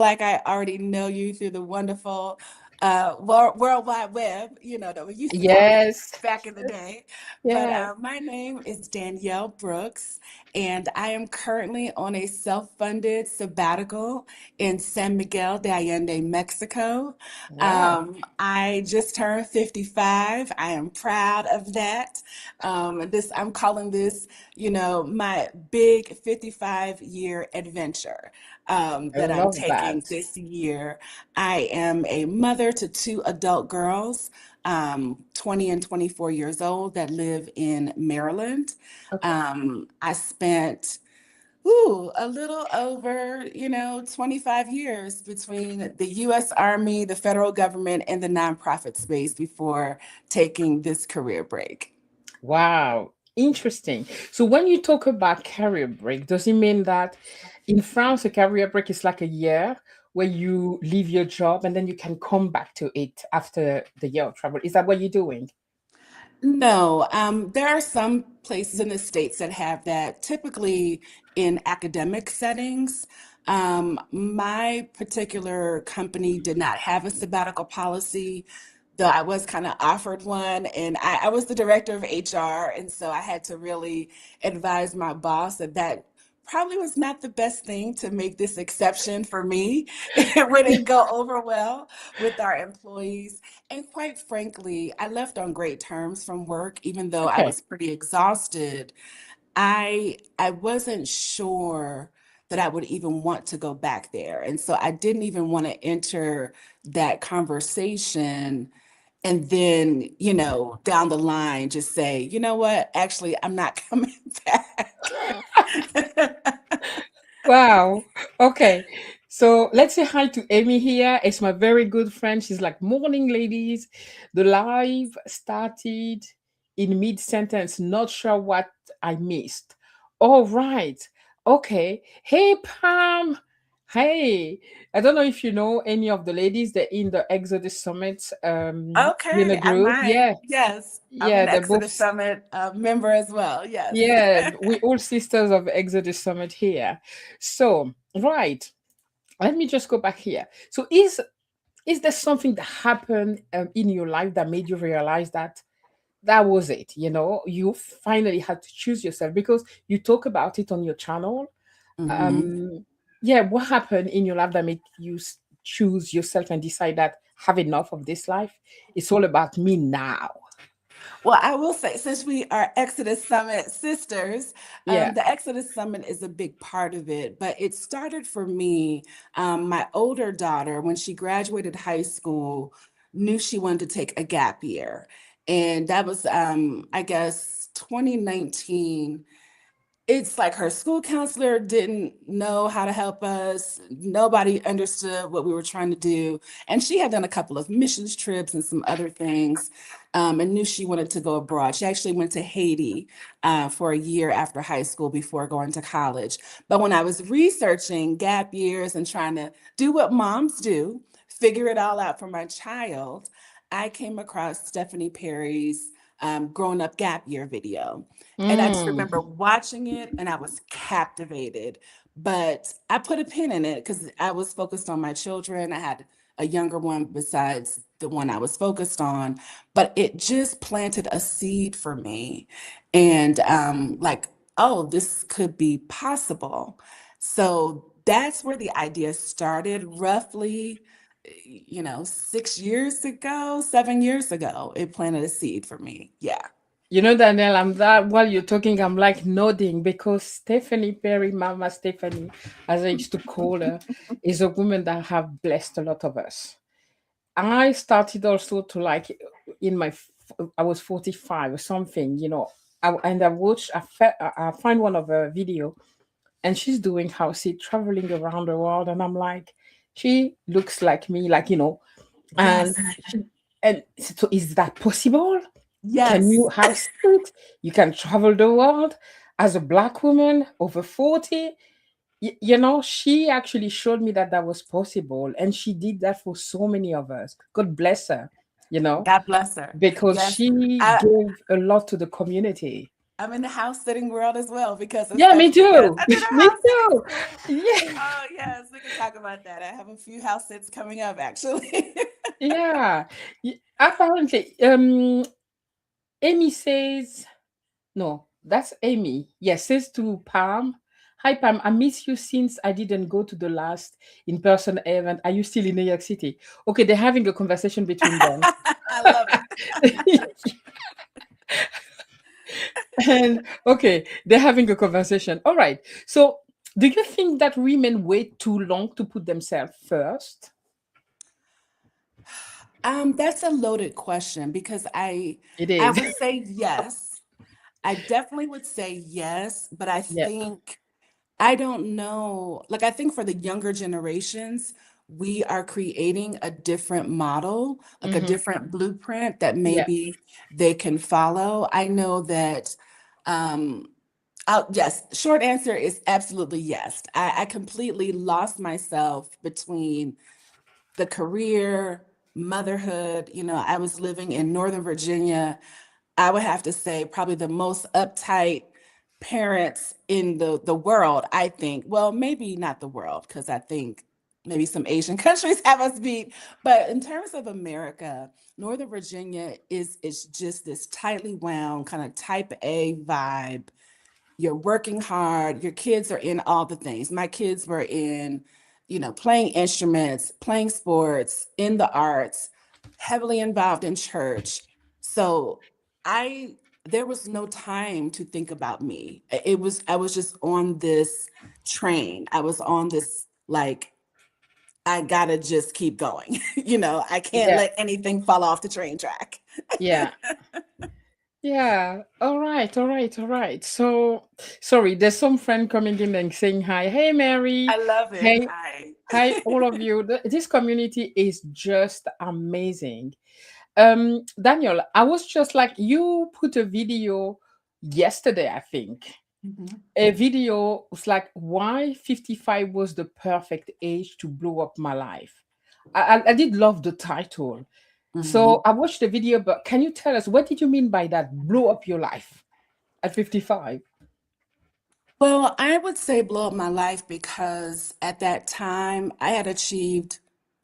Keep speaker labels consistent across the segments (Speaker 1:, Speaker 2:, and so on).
Speaker 1: like I already know you through the wonderful World Wide Web, that we used to call it
Speaker 2: Yes.
Speaker 1: back in the day. But
Speaker 2: Yeah.
Speaker 1: my name is Danielle Brooks, and I am currently on a self-funded sabbatical in San Miguel de Allende, Mexico.
Speaker 2: Wow.
Speaker 1: I just turned 55. I am proud of that. I'm calling this, my big 55-year adventure
Speaker 2: I
Speaker 1: that I'm
Speaker 2: love
Speaker 1: taking
Speaker 2: that.
Speaker 1: this year. I am a mother to two adult girls, 20 and 24 years old, that live in Maryland.
Speaker 2: Okay.
Speaker 1: I spent a little over, 25 years between the US Army, the federal government, and the nonprofit space before taking this career break.
Speaker 2: Wow. Interesting. So when you talk about career break, does it mean that in France a career break is like a year where you leave your job and then you can come back to it after the year of travel? Is that what you're doing?
Speaker 1: No, there are some places in the States that have that, typically in academic settings. My particular company did not have a sabbatical policy, though I was kind of offered one, and I was the director of HR, and so I had to really advise my boss that that probably was not the best thing to make this exception for me. It wouldn't go over well with our employees. And quite frankly, I left on great terms from work, even though I
Speaker 2: Okay.
Speaker 1: was pretty exhausted. I wasn't sure that I would even want to go back there. And so I didn't even want to enter that conversation and then, down the line just say, you know what, actually, I'm not coming back.
Speaker 2: Wow. Okay. So let's say hi to Amy here. It's my very good friend. She's like, morning, ladies. The live started in mid sentence. Not sure what I missed. All right. Okay. Hey, Pam. Hey. I don't know if you know any of the ladies that in the Exodus Summit in a
Speaker 1: Okay, I
Speaker 2: group.
Speaker 1: might.
Speaker 2: Yeah.
Speaker 1: Yes, I'm
Speaker 2: Yeah.
Speaker 1: an
Speaker 2: They're both
Speaker 1: Exodus Summit member as well. Yes.
Speaker 2: yeah, we all sisters of Exodus Summit here. So, right, let me just go back here. So, is there something that happened in your life that made you realize that that was it? You know, you finally had to choose yourself because you talk about it on your channel.
Speaker 1: hmm
Speaker 2: Um, yeah, what happened in your life that made you choose yourself and decide that have enough of this life? It's all about me now.
Speaker 1: Well, I will say, since we are Exodus Summit sisters,
Speaker 2: Yeah.
Speaker 1: the Exodus Summit is a big part of it. But it started for me. My older daughter, when she graduated high school, knew she wanted to take a gap year. And that was, I guess, 2019. It's like her school counselor didn't know how to help us. Nobody understood what we were trying to do. And she had done a couple of missions trips and some other things, and knew she wanted to go abroad. She actually went to Haiti for a year after high school before going to college. But when I was researching gap years and trying to do what moms do, figure it all out for my child, I came across Stephanie Perry's grown up gap year video. And I just
Speaker 2: Mm.
Speaker 1: remember watching it and I was captivated. But I put a pin in it because I was focused on my children. I had a younger one besides the one I was focused on, but it just planted a seed for me. And like, oh, this could be possible. So that's where the idea started, roughly, 6 years ago, 7 years ago. It planted a seed for me. Yeah.
Speaker 2: You know, Danielle, I'm that while you're talking, I'm like nodding because Stephanie Perry, Mama Stephanie, as I used to call her, is a woman that have blessed a lot of us. I started also to like in my, I was 45 or something, you know, and I watched, I find one of her video and she's doing house sit traveling around the world. And I'm like, she looks like me, like, you know, and
Speaker 1: Yes.
Speaker 2: she, and so is that possible? Can
Speaker 1: Yes.
Speaker 2: you house sit? You can travel the world as a black woman over 40. You know, she actually showed me that that was possible. And she did that for so many of us. God bless her, you know,
Speaker 1: God bless her.
Speaker 2: because
Speaker 1: Yes.
Speaker 2: she
Speaker 1: I
Speaker 2: gave a lot to the community.
Speaker 1: I'm in the house sitting world as well because
Speaker 2: Yeah, me
Speaker 1: especially, yes,
Speaker 2: too.
Speaker 1: I did a
Speaker 2: Me
Speaker 1: house sitting
Speaker 2: too.
Speaker 1: school.
Speaker 2: Yeah,
Speaker 1: Oh, yes, we can talk about that. I have a few house sits coming up actually.
Speaker 2: yeah. Apparently, Amy says, no, that's Amy. Yes, says to Pam, hi Pam, I miss you since I didn't go to the last in-person event. Are you still in New York City? Okay, they're having a conversation between them.
Speaker 1: I love it.
Speaker 2: And okay, they're having a conversation. All right. So, do you think that women wait too long to put themselves first?
Speaker 1: That's a loaded question because
Speaker 2: It
Speaker 1: I
Speaker 2: is.
Speaker 1: would say yes. I definitely would say yes, but I
Speaker 2: Yeah.
Speaker 1: think I don't know. Like, I think for the younger generations, we are creating a different model, like a
Speaker 2: Hmm.
Speaker 1: different blueprint that
Speaker 2: Yeah.
Speaker 1: maybe they can follow. I know that, um, yes, short answer is absolutely yes. I completely lost myself between the career, motherhood. I was living in Northern Virginia. I would have to say probably the most uptight parents in the world, I think. Well, maybe not the world, because I think maybe some Asian countries have us beat. But in terms of America, Northern Virginia is just this tightly wound, kind of type A vibe. You're working hard, your kids are in all the things. My kids were in, playing instruments, playing sports, in the arts, heavily involved in church. So I there was no time to think about me. I was just on this train. I was on this, like, I gotta just keep going. I can't
Speaker 2: Yeah.
Speaker 1: let anything fall off the train track.
Speaker 2: Yeah. Yeah. All right. All right. All right. So, sorry, there's some friend coming in and saying hi. Hey, Mary.
Speaker 1: I love it.
Speaker 2: Hey,
Speaker 1: Hi.
Speaker 2: hi, all of you. This community is just amazing. Daniel, I was just like, you put a video yesterday, I think.
Speaker 1: Mhm.
Speaker 2: A video was like why 55 was the perfect age to blow up my life. I did love the title. So
Speaker 1: Mhm.
Speaker 2: I watched the video, but can you tell us what did you mean by that? Blow up your life at 55?
Speaker 1: Well, I would say blow up my life because at that time I had achieved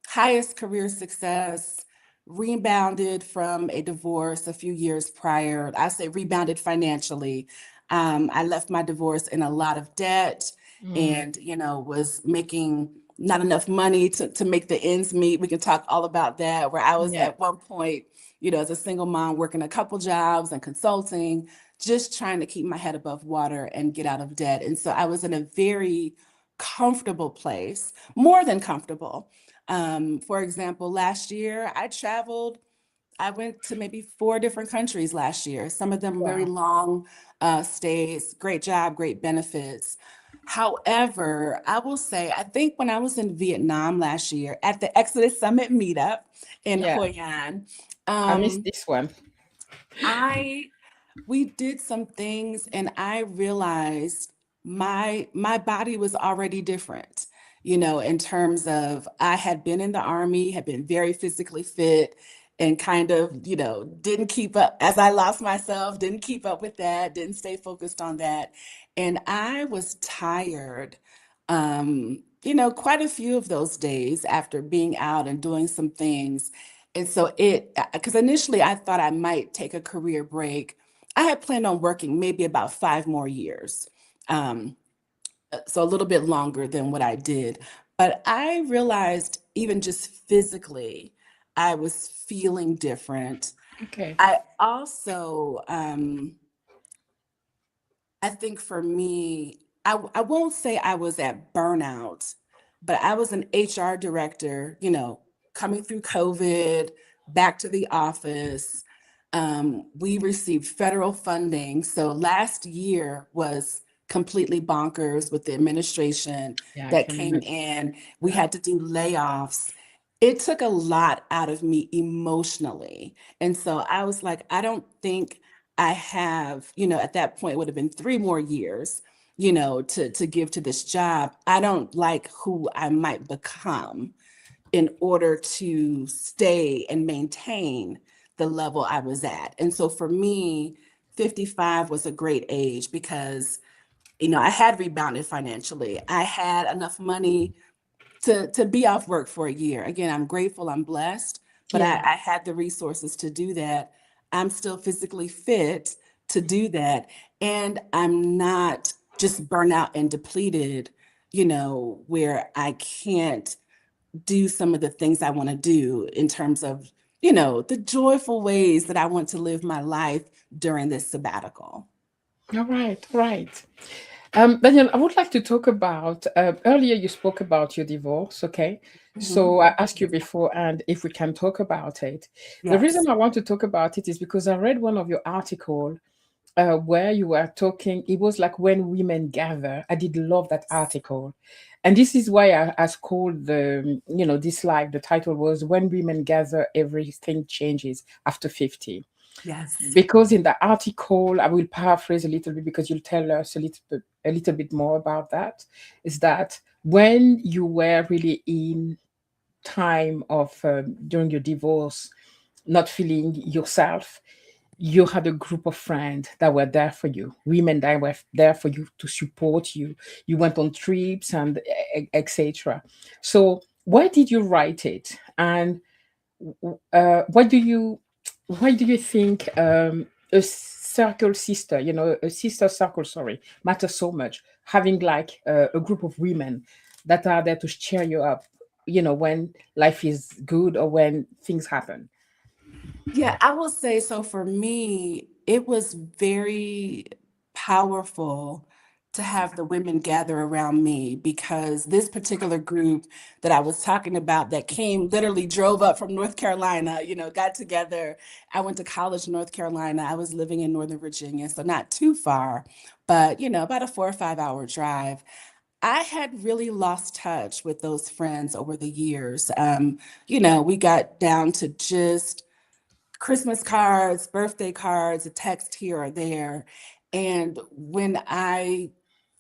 Speaker 1: highest career success, rebounded from a divorce a few years prior. I say rebounded financially. I left my divorce in a lot of debt
Speaker 2: Mm,
Speaker 1: and, was making not enough money to make the ends meet. We can talk all about that, where I was
Speaker 2: yeah,
Speaker 1: at one point, as a single mom working a couple jobs and consulting, just trying to keep my head above water and get out of debt. And so I was in a very comfortable place, more than comfortable. For example, last year I traveled. I went to maybe 4 different countries last year, some of them very
Speaker 2: wow,
Speaker 1: long stays, great job, great benefits. However, I will say, I think when I was in Vietnam last year at the Exodus Summit meetup in
Speaker 2: yeah,
Speaker 1: Hoi An,
Speaker 2: I missed
Speaker 1: um,
Speaker 2: this one.
Speaker 1: I we did some things and I realized my body was already different, in terms of I had been in the army, had been very physically fit and kind of, didn't keep up as I lost myself, didn't keep up with that, didn't stay focused on that. And I was tired. Quite a few of those days after being out and doing some things. And so because initially I thought I might take a career break. I had planned on working maybe about 5 more years. Um, so a little bit longer than what I did. But I realized even just physically, I was feeling different.
Speaker 2: Okay,
Speaker 1: I also, I think for me, I won't say I was at burnout, but I was an HR director, coming through COVID, back to the office. We received federal funding. So last year was completely bonkers with the administration
Speaker 2: yeah, I
Speaker 1: that
Speaker 2: can
Speaker 1: came
Speaker 2: imagine.
Speaker 1: in. We
Speaker 2: Yeah,
Speaker 1: had to do layoffs. It took a lot out of me emotionally. And so I was like, I don't think I have, at that point it would have been 3 more years, to give to this job. I don't like who I might become in order to stay and maintain the level I was at. And so for me, 55 was a great age because, I had rebounded financially. I had enough money to be off work for a year. Again, I'm grateful, I'm blessed, but
Speaker 2: Yeah.
Speaker 1: I had the resources to do that. I'm still physically fit to do that. And I'm not just burnt out and depleted, where I can't do some of the things I want to do in terms of, the joyful ways that I want to live my life during this sabbatical.
Speaker 2: All right, right. Daniel, I would like to talk about earlier you spoke about your divorce, okay?
Speaker 1: Mhm.
Speaker 2: So I asked you before, and if we can talk about it. The reason
Speaker 1: Yes.
Speaker 2: I want to talk about it is because I read one of your article where you were talking. It was like when women gather. I did love that article, and this is why I called this live. The title was "When Women Gather, Everything Changes After 50."
Speaker 1: Yes.
Speaker 2: Because in the article, I will paraphrase a little bit because you'll tell us a little bit more about that. Is that when you were really in time of during your divorce, not feeling yourself, you had a group of friends that were there for you, women that were there for you to support you. You went on trips and etc. So why did you write it? And what do you why do you think a circle sister, a sister circle, sorry, matters so much? Having like a group of women that are there to cheer you up, when life is good or when things happen.
Speaker 1: Yeah, I will say so for me, it was very powerful to have the women gather around me because this particular group that I was talking about that came literally drove up from North Carolina, got together. I went to college in North Carolina. I was living in Northern Virginia, so not too far, but about a 4 or 5 hour drive. I had really lost touch with those friends over the years. We got down to just Christmas cards, birthday cards, a text here or there. And when I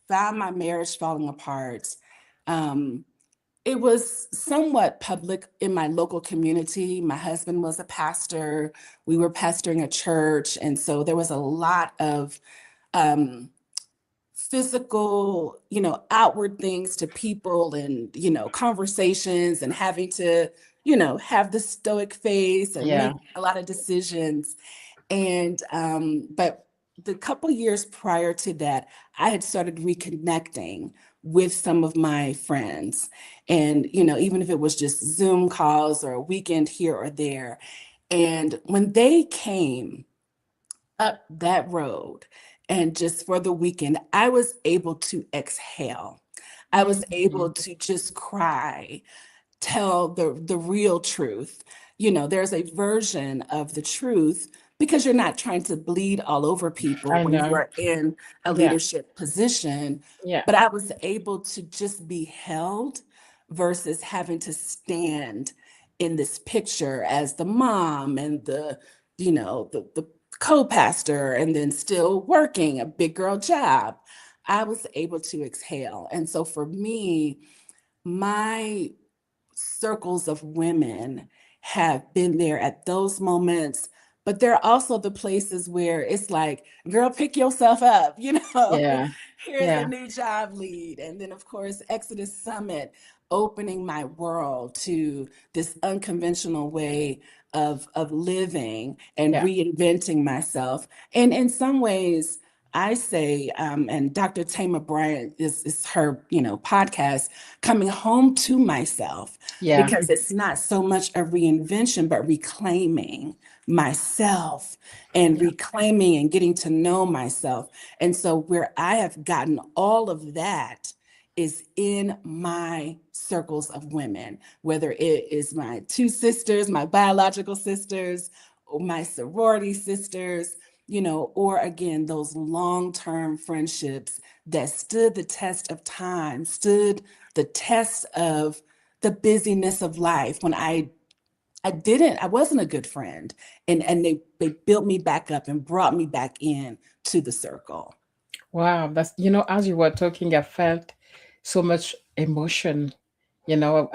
Speaker 1: found my marriage falling apart, um, it was somewhat public in my local community. My husband was a pastor. We were pastoring a church. And so there was a lot of um, physical, outward things to people and, conversations and having to, have the stoic face and
Speaker 2: Yeah,
Speaker 1: make a lot of decisions. And but the couple years prior to that, I had started reconnecting with some of my friends. And, even if it was just Zoom calls or a weekend here or there. And when they came up that road and just for the weekend, I was able to exhale. I was
Speaker 2: Mhm.
Speaker 1: able to just cry, tell the real truth. There's a version of the truth because you're not trying to bleed all over people
Speaker 2: I
Speaker 1: when you
Speaker 2: know.
Speaker 1: are in a
Speaker 2: Yeah,
Speaker 1: leadership position.
Speaker 2: yeah,
Speaker 1: But I was able to just be held versus having to stand in this picture as the mom and the co-pastor and then still working a big girl job. I was able to exhale. And so for me, my circles of women have been there at those moments, but there are also the places where it's like, girl, pick yourself up,
Speaker 2: yeah,
Speaker 1: here's a
Speaker 2: yeah,
Speaker 1: new job lead. And then, of course, Exodus Summit opening my world to this unconventional way of living and
Speaker 2: yeah,
Speaker 1: reinventing myself. And in some ways, I say, and Dr. Tama Bryant is her, podcast, coming home to myself,
Speaker 2: yeah,
Speaker 1: because it's not so much a reinvention, but reclaiming myself and
Speaker 2: yeah,
Speaker 1: reclaiming and getting to know myself. And so, where I have gotten all of that is in my circles of women, whether it is my two sisters, my biological sisters, or my sorority sisters, or again, those long term friendships that stood the test of time, stood the test of the busyness of life when I wasn't a good friend. And they built me back up and brought me back in to the circle.
Speaker 2: wow. That's, as you were talking, I felt so much emotion you know,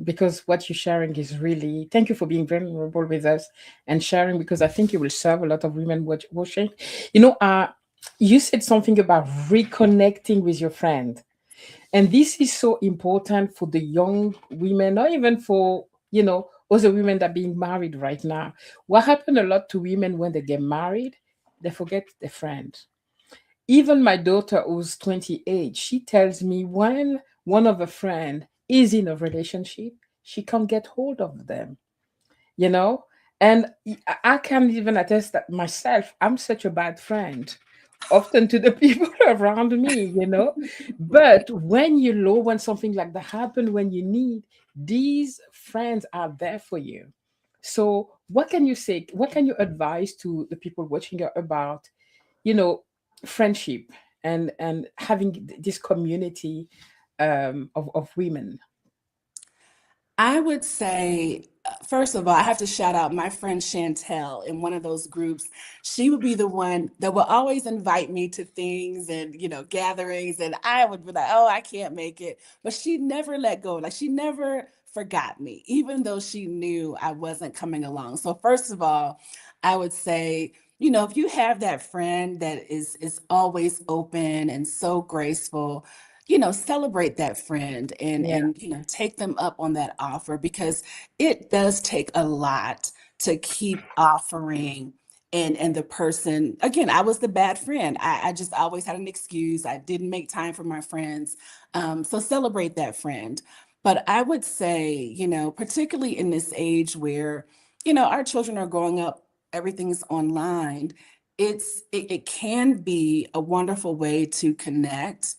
Speaker 2: because what you're sharing is really, thank you for being vulnerable with us and sharing, because I think you will serve a lot of women watching. You know, you said something about reconnecting with your friend. And this is so important for the young women, or even for, other women that are being married right now. What happened a lot to women when they get married, they forget their friend. Even my daughter, who's 28, she tells me when one of her friend is in a relationship, she can't get hold of them, you know? And I can even attest that myself, I'm such a bad friend, often to the people around me. But when you're low, when something like that happen, when you need, these friends are there for you. So what can you say? What can you advise to the people watching you about, you know, friendship and having this community of women?
Speaker 1: I would say, first of all, I have to shout out my friend Chantel in one of those groups. She would be the one that will always invite me to things and, gatherings. And I would be like, oh, I can't make it. But she never let go. Like she never forgot me, even though she knew I wasn't coming along. So, first of all, I would say, if you have that friend that is always open and so graceful, celebrate that friend and
Speaker 2: Yeah,
Speaker 1: take them up on that offer, because it does take a lot to keep offering. And the person, again, I was the bad friend. I just always had an excuse. I didn't make time for my friends. So celebrate that friend. But I would say, particularly in this age where, our children are growing up, everything's online. It can be a wonderful way to connect.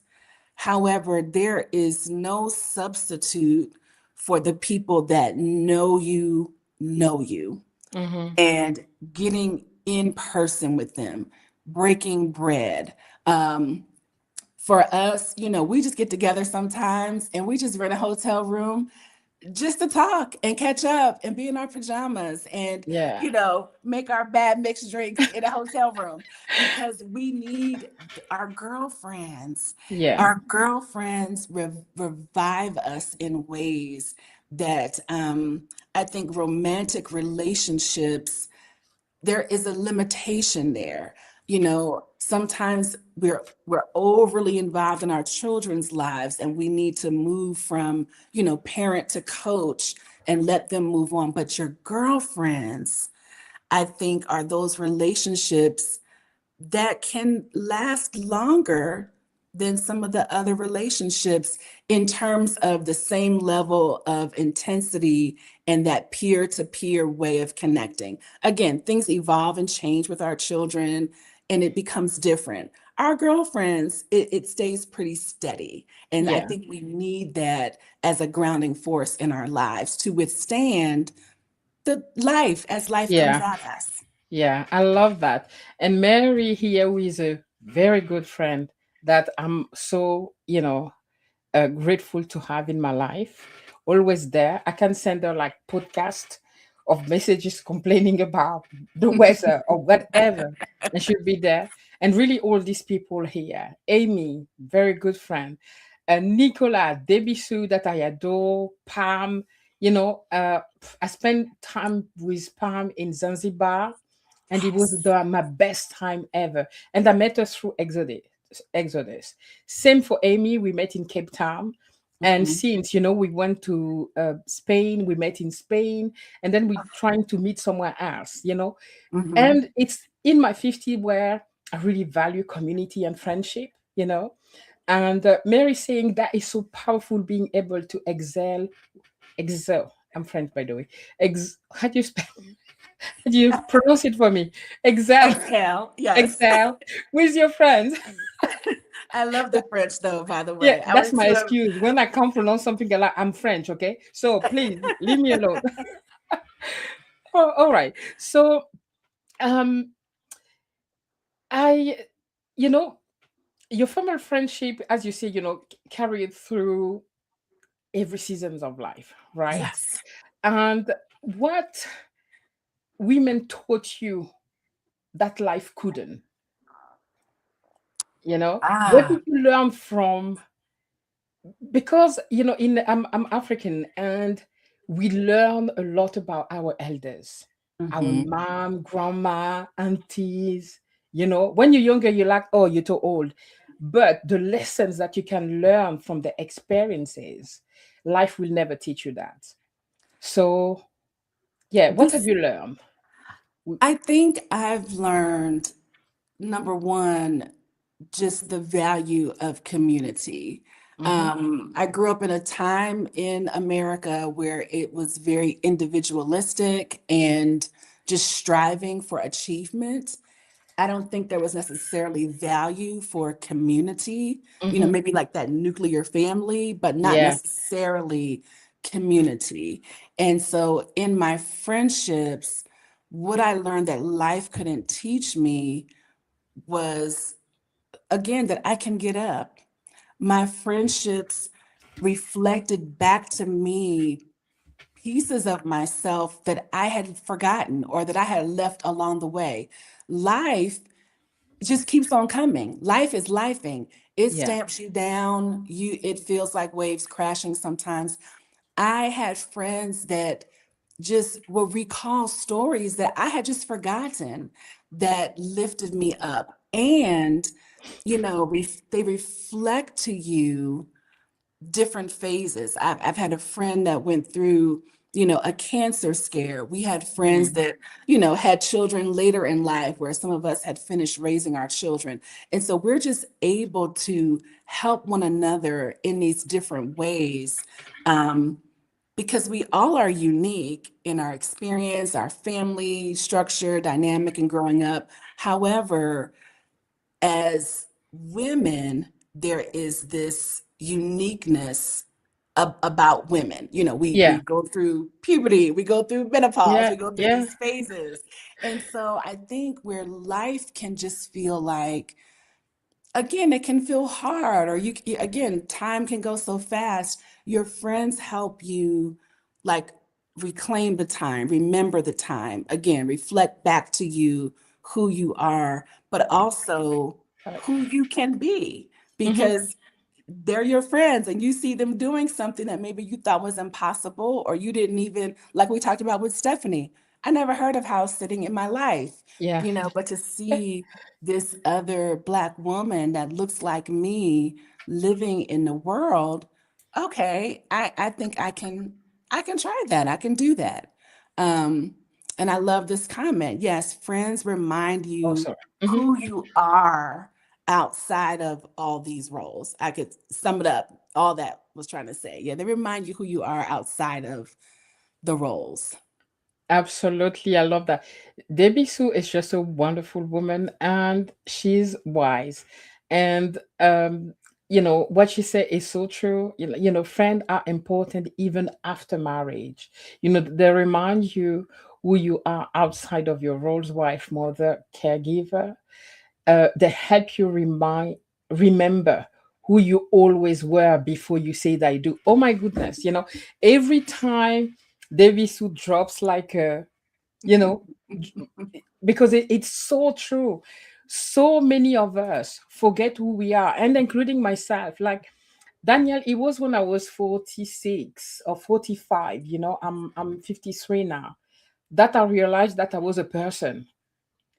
Speaker 1: However, there is no substitute for the people that know you,
Speaker 2: mm-hmm.
Speaker 1: and getting in person with them, breaking bread. Um, for us, we just get together sometimes and we just rent a hotel room just to talk and catch up and be in our pajamas and
Speaker 2: Yeah,
Speaker 1: make our bad mixed drinks in a hotel room, because we need our girlfriends.
Speaker 2: yeah,
Speaker 1: Revive us in ways that I think romantic relationships, there is a limitation there. Sometimes we're overly involved in our children's lives, and we need to move from, parent to coach and let them move on. But your girlfriends, I think, are those relationships that can last longer than some of the other relationships, in terms of the same level of intensity and that peer to peer way of connecting. Again, things evolve and change with our children, and it becomes different. Our girlfriends, it stays pretty steady. And I
Speaker 2: yeah,
Speaker 1: think we need that as a grounding force in our lives to withstand the life as life comes
Speaker 2: yeah.
Speaker 1: at us.
Speaker 2: Yeah, I love that. And Mary here, who is a very good friend that I'm so, grateful to have in my life, always there. I can send her like podcast of messages complaining about the weather or whatever, and she'll be there. And really, all these people here, Amy, very good friend, Nicola, Debbie Sue, that I adore, Pam. I spent time with Pam in Zanzibar, and it was
Speaker 1: Yes.
Speaker 2: my best time ever. And I met her through Exodus. Exodus. Same for Amy. We met in Cape Town. And
Speaker 1: Mhm.
Speaker 2: since, we went to Spain, we met in Spain, and then we trying to meet somewhere else.
Speaker 1: Mhm.
Speaker 2: And it's in my 50 where I really value community and friendship. And Mary saying that is so powerful, being able to excel. I'm French, by the way. How do you spell? How do you pronounce it for me? Excel,
Speaker 1: Exhale. Yes.
Speaker 2: excel with your friends.
Speaker 1: I love the French though, by the
Speaker 2: Yeah,
Speaker 1: way. I
Speaker 2: that's
Speaker 1: went
Speaker 2: my
Speaker 1: to a
Speaker 2: excuse. When I can't pronounce something, like I'm French, okay? So please leave me alone. Oh, all right. So um I you know, your formal friendship, as you say, carried through every seasons of life, right?
Speaker 1: yes.
Speaker 2: And what women taught you that life couldn't, what
Speaker 1: Ah,
Speaker 2: did you learn from because in I'm African, and we learn a lot about our elders, our
Speaker 1: Hmm.
Speaker 2: mom, grandma, aunties. When you're younger, you're like, oh, you're too old. But the lessons that you can learn from the experiences, life will never teach you that. So yeah, what have
Speaker 1: This,
Speaker 2: you learned?
Speaker 1: I think I've learned, number one, just the value of community.
Speaker 2: Mm-hmm.
Speaker 1: I grew up in a time in America where it was very individualistic and just striving for achievement. I don't think there was necessarily value for community,
Speaker 2: Mm-hmm.
Speaker 1: maybe like that nuclear family, but not
Speaker 2: Yeah.
Speaker 1: necessarily community. And so in my friendships, what I learned that life couldn't teach me was, again, that I can get up. My friendships reflected back to me pieces of myself that I had forgotten or that I had left along the way. Life just keeps on coming. Life is lifing. It
Speaker 2: Yeah.
Speaker 1: stamps you down. It feels like waves crashing sometimes. I had friends that just will recall stories that I had just forgotten that lifted me up. And, they reflect to you different phases. I've had a friend that went through, a cancer scare. We had friends
Speaker 2: Mm.
Speaker 1: that, had children later in life where some of us had finished raising our children. And so we're just able to help one another in these different ways. Um, because we all are unique in our experience, our family structure, dynamic, and growing up. However, as women, there is this uniqueness about women. We
Speaker 2: Yeah.
Speaker 1: go through puberty, we go through menopause,
Speaker 2: Yeah.
Speaker 1: we go through
Speaker 2: Yeah.
Speaker 1: these phases. And so I think where life can just feel like, again, it can feel hard, or again, time can go so fast. Your friends help you, like, reclaim the time, remember the time, again, reflect back to you who you are, but also who you can be,
Speaker 2: Mm-hmm.
Speaker 1: because they're your friends and you see them doing something that maybe you thought was impossible, or you didn't even, like we talked about with Stephanie. I never heard of house sitting in my life,
Speaker 2: Yeah.
Speaker 1: but to see this other Black woman that looks like me living in the world, okay, I think I can try that. I can do that. Um, and I love this comment. Yes, friends remind
Speaker 2: Oh,
Speaker 1: you
Speaker 2: sorry. Mm-hmm.
Speaker 1: who you are outside of all these roles. I could sum it up. All that was trying to say. Yeah, they remind you who you are outside of the roles.
Speaker 2: Absolutely, I love that. Debbie Sue is just a wonderful woman, and she's wise. And what she said is so true. Friends are important even after marriage. They remind you who you are outside of your roles: wife, mother, caregiver. They help you remember who you always were before you say that I do. Oh my goodness, every time Debbie Sue drops like a you know because it's so true. So many of us forget who we are, and including myself. Like Daniel, it was when I was 46 or 45. I'm 53 now, that I realized that I was a person.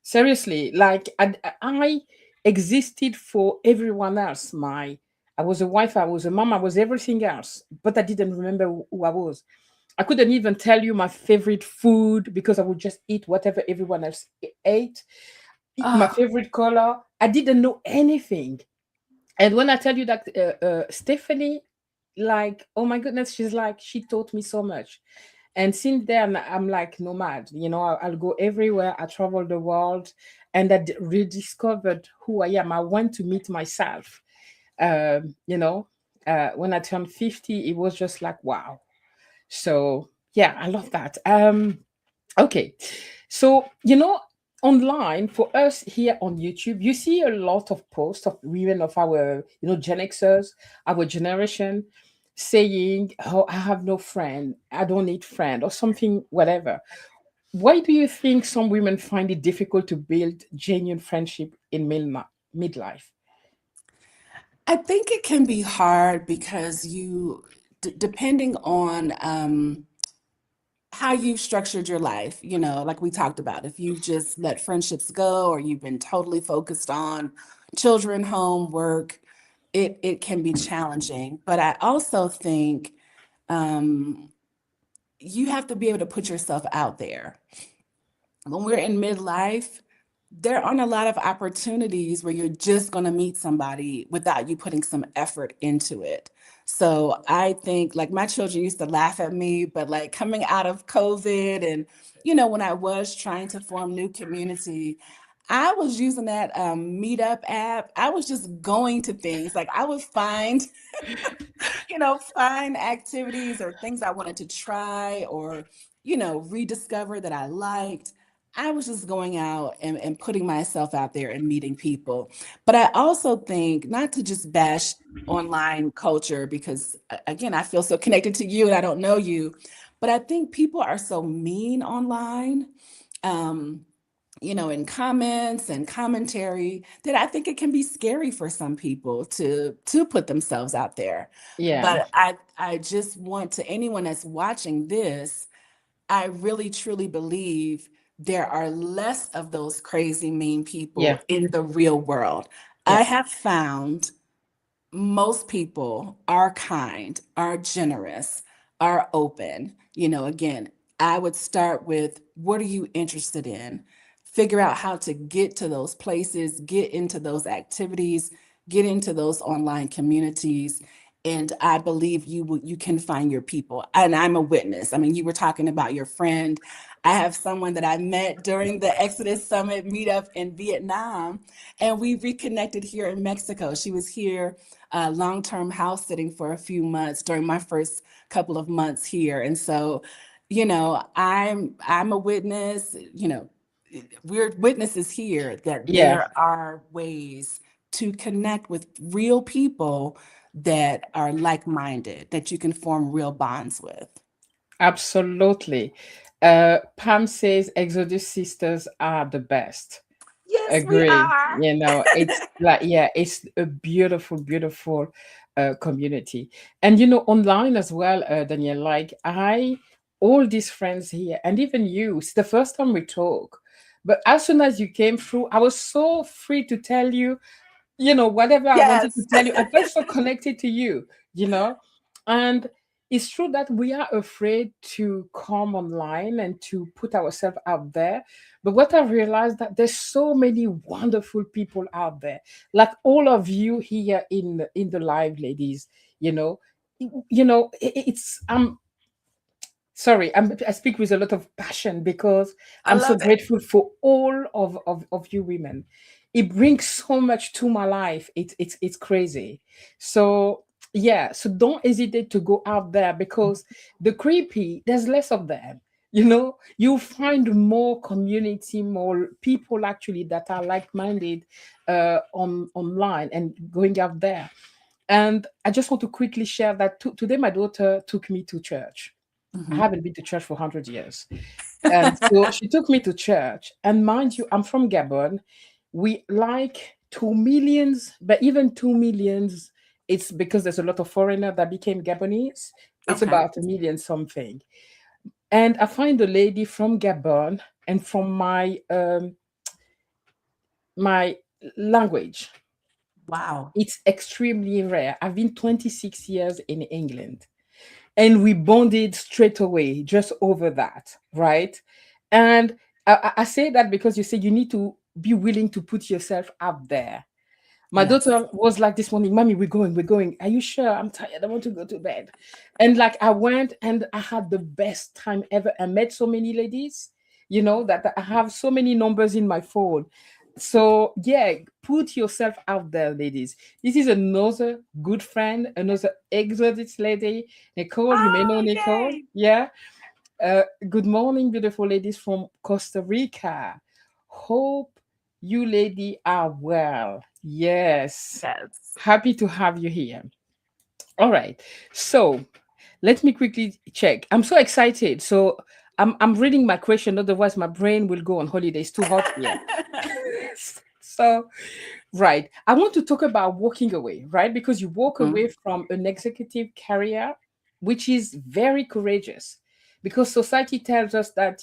Speaker 2: Seriously, like I existed for everyone else. I was a wife, I was a mom, I was everything else, but I didn't remember who I was. I couldn't even tell you my favorite food because I would just eat whatever everyone else ate. My
Speaker 1: Oh,
Speaker 2: favorite color, I didn't know anything. And when I tell you that Stephanie, like, oh my goodness, she taught me so much. And since then, I'm like nomad. I'll go everywhere. I travel the world, and I rediscovered who I am. I went to meet myself. Um, you know, when I turned 50, it was just like wow. So yeah, I love that. Okay. So, online for us here on YouTube, you see a lot of posts of women of our, Gen Xers, our generation, saying, oh, I have no friend, I don't need friend, or something, whatever. Why do you think some women find it difficult to build genuine friendship in midlife?
Speaker 1: I think it can be hard because depending on how you've structured your life, like we talked about, if you've just let friendships go or you've been totally focused on children, home, work, it can be challenging. But I also think um, you have to be able to put yourself out there. When we're in midlife, there aren't a lot of opportunities where you're just going to meet somebody without you putting some effort into it. So I think like my children used to laugh at me, but like coming out of COVID and, when I was trying to form new community, I was using that Meetup app. I was just going to things like I would find activities or things I wanted to try or, rediscover that I liked. I was just going out and putting myself out there and meeting people. But I also think not to just bash online culture because, again, I feel so connected to you and I don't know you, but I think people are so mean online. Um, in comments and commentary that I think it can be scary for some people to put themselves out there.
Speaker 2: Yeah,
Speaker 1: But I just want to anyone that's watching this, I really truly believe there are less of those crazy mean
Speaker 2: yeah,
Speaker 1: people in the real world.
Speaker 2: yeah,
Speaker 1: I have found most people are kind, are generous, are open. Again, I would start with what are you interested in? Figure out how to get to those places, get into those activities, get into those online communities. And I believe you can find your people. And I'm a witness. I mean, you were talking about your friend. I have someone that I met during the Exodus Summit meetup in Vietnam, and we reconnected here in Mexico. She was here long-term house sitting for a few months during my first couple of months here. And so, I'm a witness, we're witnesses here that
Speaker 2: yeah.
Speaker 1: there are ways to connect with real people that are like-minded, that you can form real bonds with.
Speaker 2: Absolutely. Pam says Exodus sisters are the best.
Speaker 1: Yes, we
Speaker 2: Agree.
Speaker 1: are.
Speaker 2: It's like, yeah, it's a beautiful, beautiful community. And online as well, Danielle, like all these friends here, and even you, it's the first time we talk. But as soon as you came through, I was so free to tell you, whatever I wanted to
Speaker 1: Yes.
Speaker 2: tell you. I felt so connected to you, you know. And it's true that we are afraid to come online and to put ourselves out there. But what I realized that there's so many wonderful people out there, like all of you here in the live, ladies. You know, it's sorry, I speak with a lot of passion because
Speaker 1: I
Speaker 2: I'm so
Speaker 1: love it.
Speaker 2: grateful for all of you women. It brings so much to my life. It's crazy. So yeah, so don't hesitate to go out there because the creepy, there's less of them. You'll find more community, more people actually that are like-minded online and going out there. And I just want to quickly share that today my daughter took me to church. I
Speaker 1: Mhm.
Speaker 2: haven't been to church for 100 years. And so she took me to church. And mind you, I'm from Gabon. We like 2 millions, but even 2 millions, it's because there's a lot of foreigner that became Gabonese. It's
Speaker 1: Okay.
Speaker 2: about a million something. And I find a lady from Gabon and from my language.
Speaker 1: Wow.
Speaker 2: It's extremely rare. I've been 26 years in England and we bonded straight away just over that, right? And I say that because you said you need to be willing to put yourself out there. My
Speaker 1: Yes.
Speaker 2: daughter was like this morning, Mommy, we're going. Are you sure? I'm tired. I want to go to bed. And like I went and I had the best time ever. I met so many ladies, that I have so many numbers in my phone. So yeah, put yourself out there, ladies. This is another good friend, another exotic lady. Nicole, you may know
Speaker 1: Oh,
Speaker 2: Nicole.
Speaker 1: yay.
Speaker 2: Yeah. Good morning, beautiful ladies from Costa Rica. Hope you lady are well. Yes.
Speaker 1: Yes.
Speaker 2: Happy to have you here. All right. So let me quickly check. I'm so excited. So I'm reading my question, otherwise my brain will go on holiday. It's too hot here. So Right. I want to talk about walking away, right? Because you walk
Speaker 1: Mhm.
Speaker 2: away from an executive career, which is very courageous. Because society tells us that,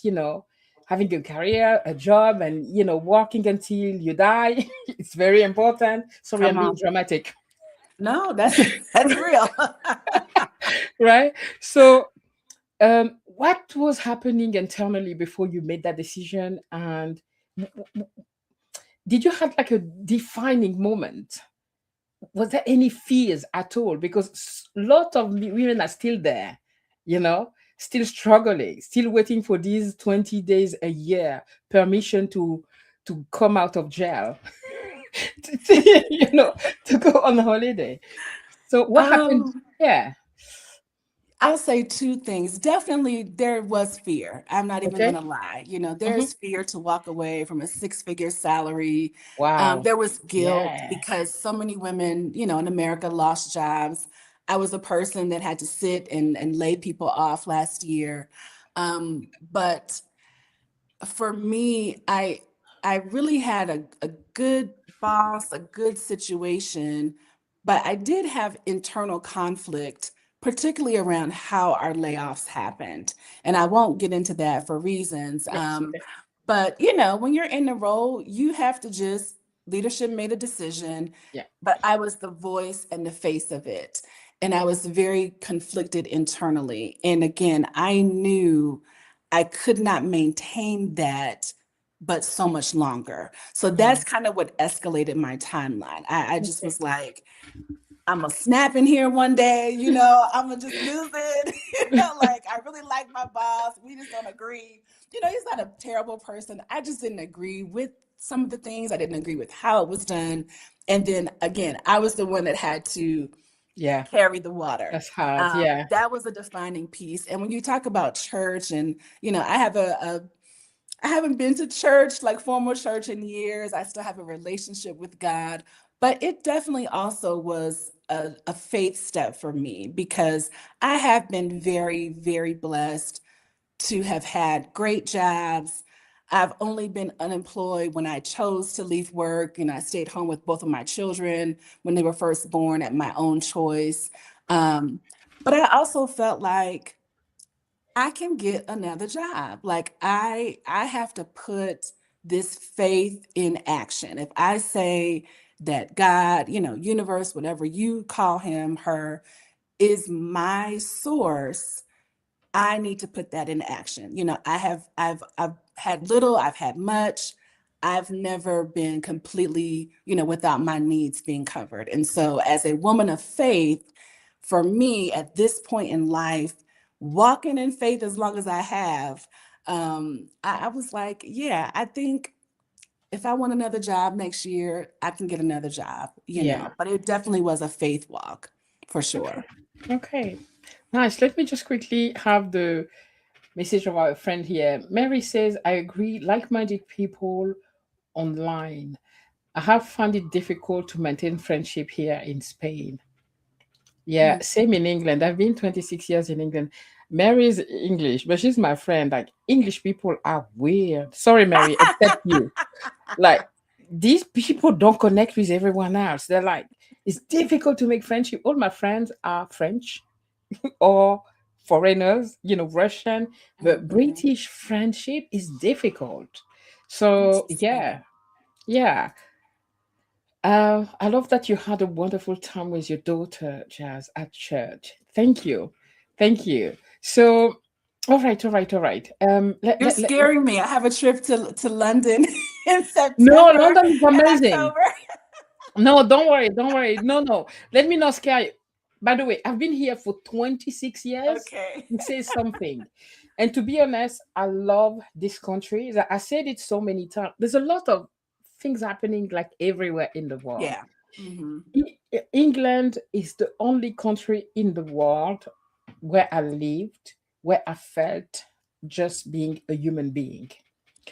Speaker 2: having a career, a job, and, working until you die, it's very important. Sorry, I'm
Speaker 1: Come
Speaker 2: being
Speaker 1: on.
Speaker 2: dramatic,
Speaker 1: No, that's that's real.
Speaker 2: right? So, what was happening internally before you made that decision? And did you have like a defining moment? Was there any fears at all? Because a lot of women are still there, still struggling, still waiting for these 20 days a year permission to come out of jail, to go on holiday. So what happened?
Speaker 1: Um,
Speaker 2: Yeah.
Speaker 1: I'll say two things. Definitely, there was fear. I'm not even
Speaker 2: Okay.
Speaker 1: going to lie.
Speaker 2: Hmm.
Speaker 1: There's fear to walk away from a six-figure salary.
Speaker 2: Wow.
Speaker 1: There was guilt
Speaker 2: Yeah.
Speaker 1: because so many women, in America lost jobs. I was a person that had to sit and lay people off last year. But for me, I really had a good boss, a good situation, but I did have internal conflict, particularly around how our layoffs happened. And I won't get into that for reasons.
Speaker 2: Yes. Okay.
Speaker 1: But when you're in the role, you have to just leadership made a decision,
Speaker 2: Yeah.
Speaker 1: but I was the voice and the face of it. And I was very conflicted internally. And again, I knew I could not maintain that but so much longer. So
Speaker 2: Mm.
Speaker 1: that's kind of what escalated my timeline. I just
Speaker 2: Okay.
Speaker 1: was like, I'm gonna snap in here one day, I'm gonna just lose it. Like I really like my boss. We just don't agree. He's not a terrible person. I just didn't agree with some of the things. I didn't agree with how it was done. And then again, I was the one that had to
Speaker 2: Yeah.
Speaker 1: carry the water.
Speaker 2: That's hard. Yeah.
Speaker 1: That was a defining piece. And when you talk about church, and I have I haven't been to church, like formal church, in years. I still have a relationship with God, but it definitely also was a faith step for me because I have been very, very blessed to have had great jobs. I've only been unemployed when I chose to leave work. I stayed home with both of my children when they were first born at my own choice. Um, but I also felt like I can get another job. Like I have to put this faith in action. If I say that God, universe, whatever you call him, her, is my source, I need to put that in action. I've had little, I've had much. I've never been completely, without my needs being covered. And so as a woman of faith, for me at this point in life, walking in faith as long as I have, I was like, yeah, I think if I want another job next year, I can get another job,
Speaker 2: Yeah.
Speaker 1: but it definitely was a faith walk for
Speaker 2: Okay.
Speaker 1: sure.
Speaker 2: Okay. Nice. Let me just quickly have the message of our friend here. Mary says, I agree, like minded people online. I have found it difficult to maintain friendship here in Spain. Yeah,
Speaker 1: Mm.
Speaker 2: same in England. I've been 26 years in England. Mary's English, but she's my friend. Like, English people are weird. Sorry, Mary, except you. Like, these people don't connect with everyone else. They're like, it's difficult to make friendship. All my friends are French or foreigners, Russian, but
Speaker 1: Mhm.
Speaker 2: British friendship is difficult. So
Speaker 1: Interesting.
Speaker 2: yeah, yeah. I love that you had a wonderful time with your daughter, Jazz, at church. Thank you, thank you. So, all right, all right, all right.
Speaker 1: You're scaring me. I have a trip to London in
Speaker 2: No,
Speaker 1: September
Speaker 2: London is
Speaker 1: and
Speaker 2: amazing.
Speaker 1: October.
Speaker 2: No, don't worry, don't worry. No, no, let me not scare you. By the way, I've been here for 26 years.
Speaker 1: Okay.
Speaker 2: It says something. And to be honest, I love this country. I said it so many times. There's a lot of things happening like everywhere in the world.
Speaker 1: Yeah. Hmm.
Speaker 2: England is the only country in the world where I lived, where I felt just being a human being,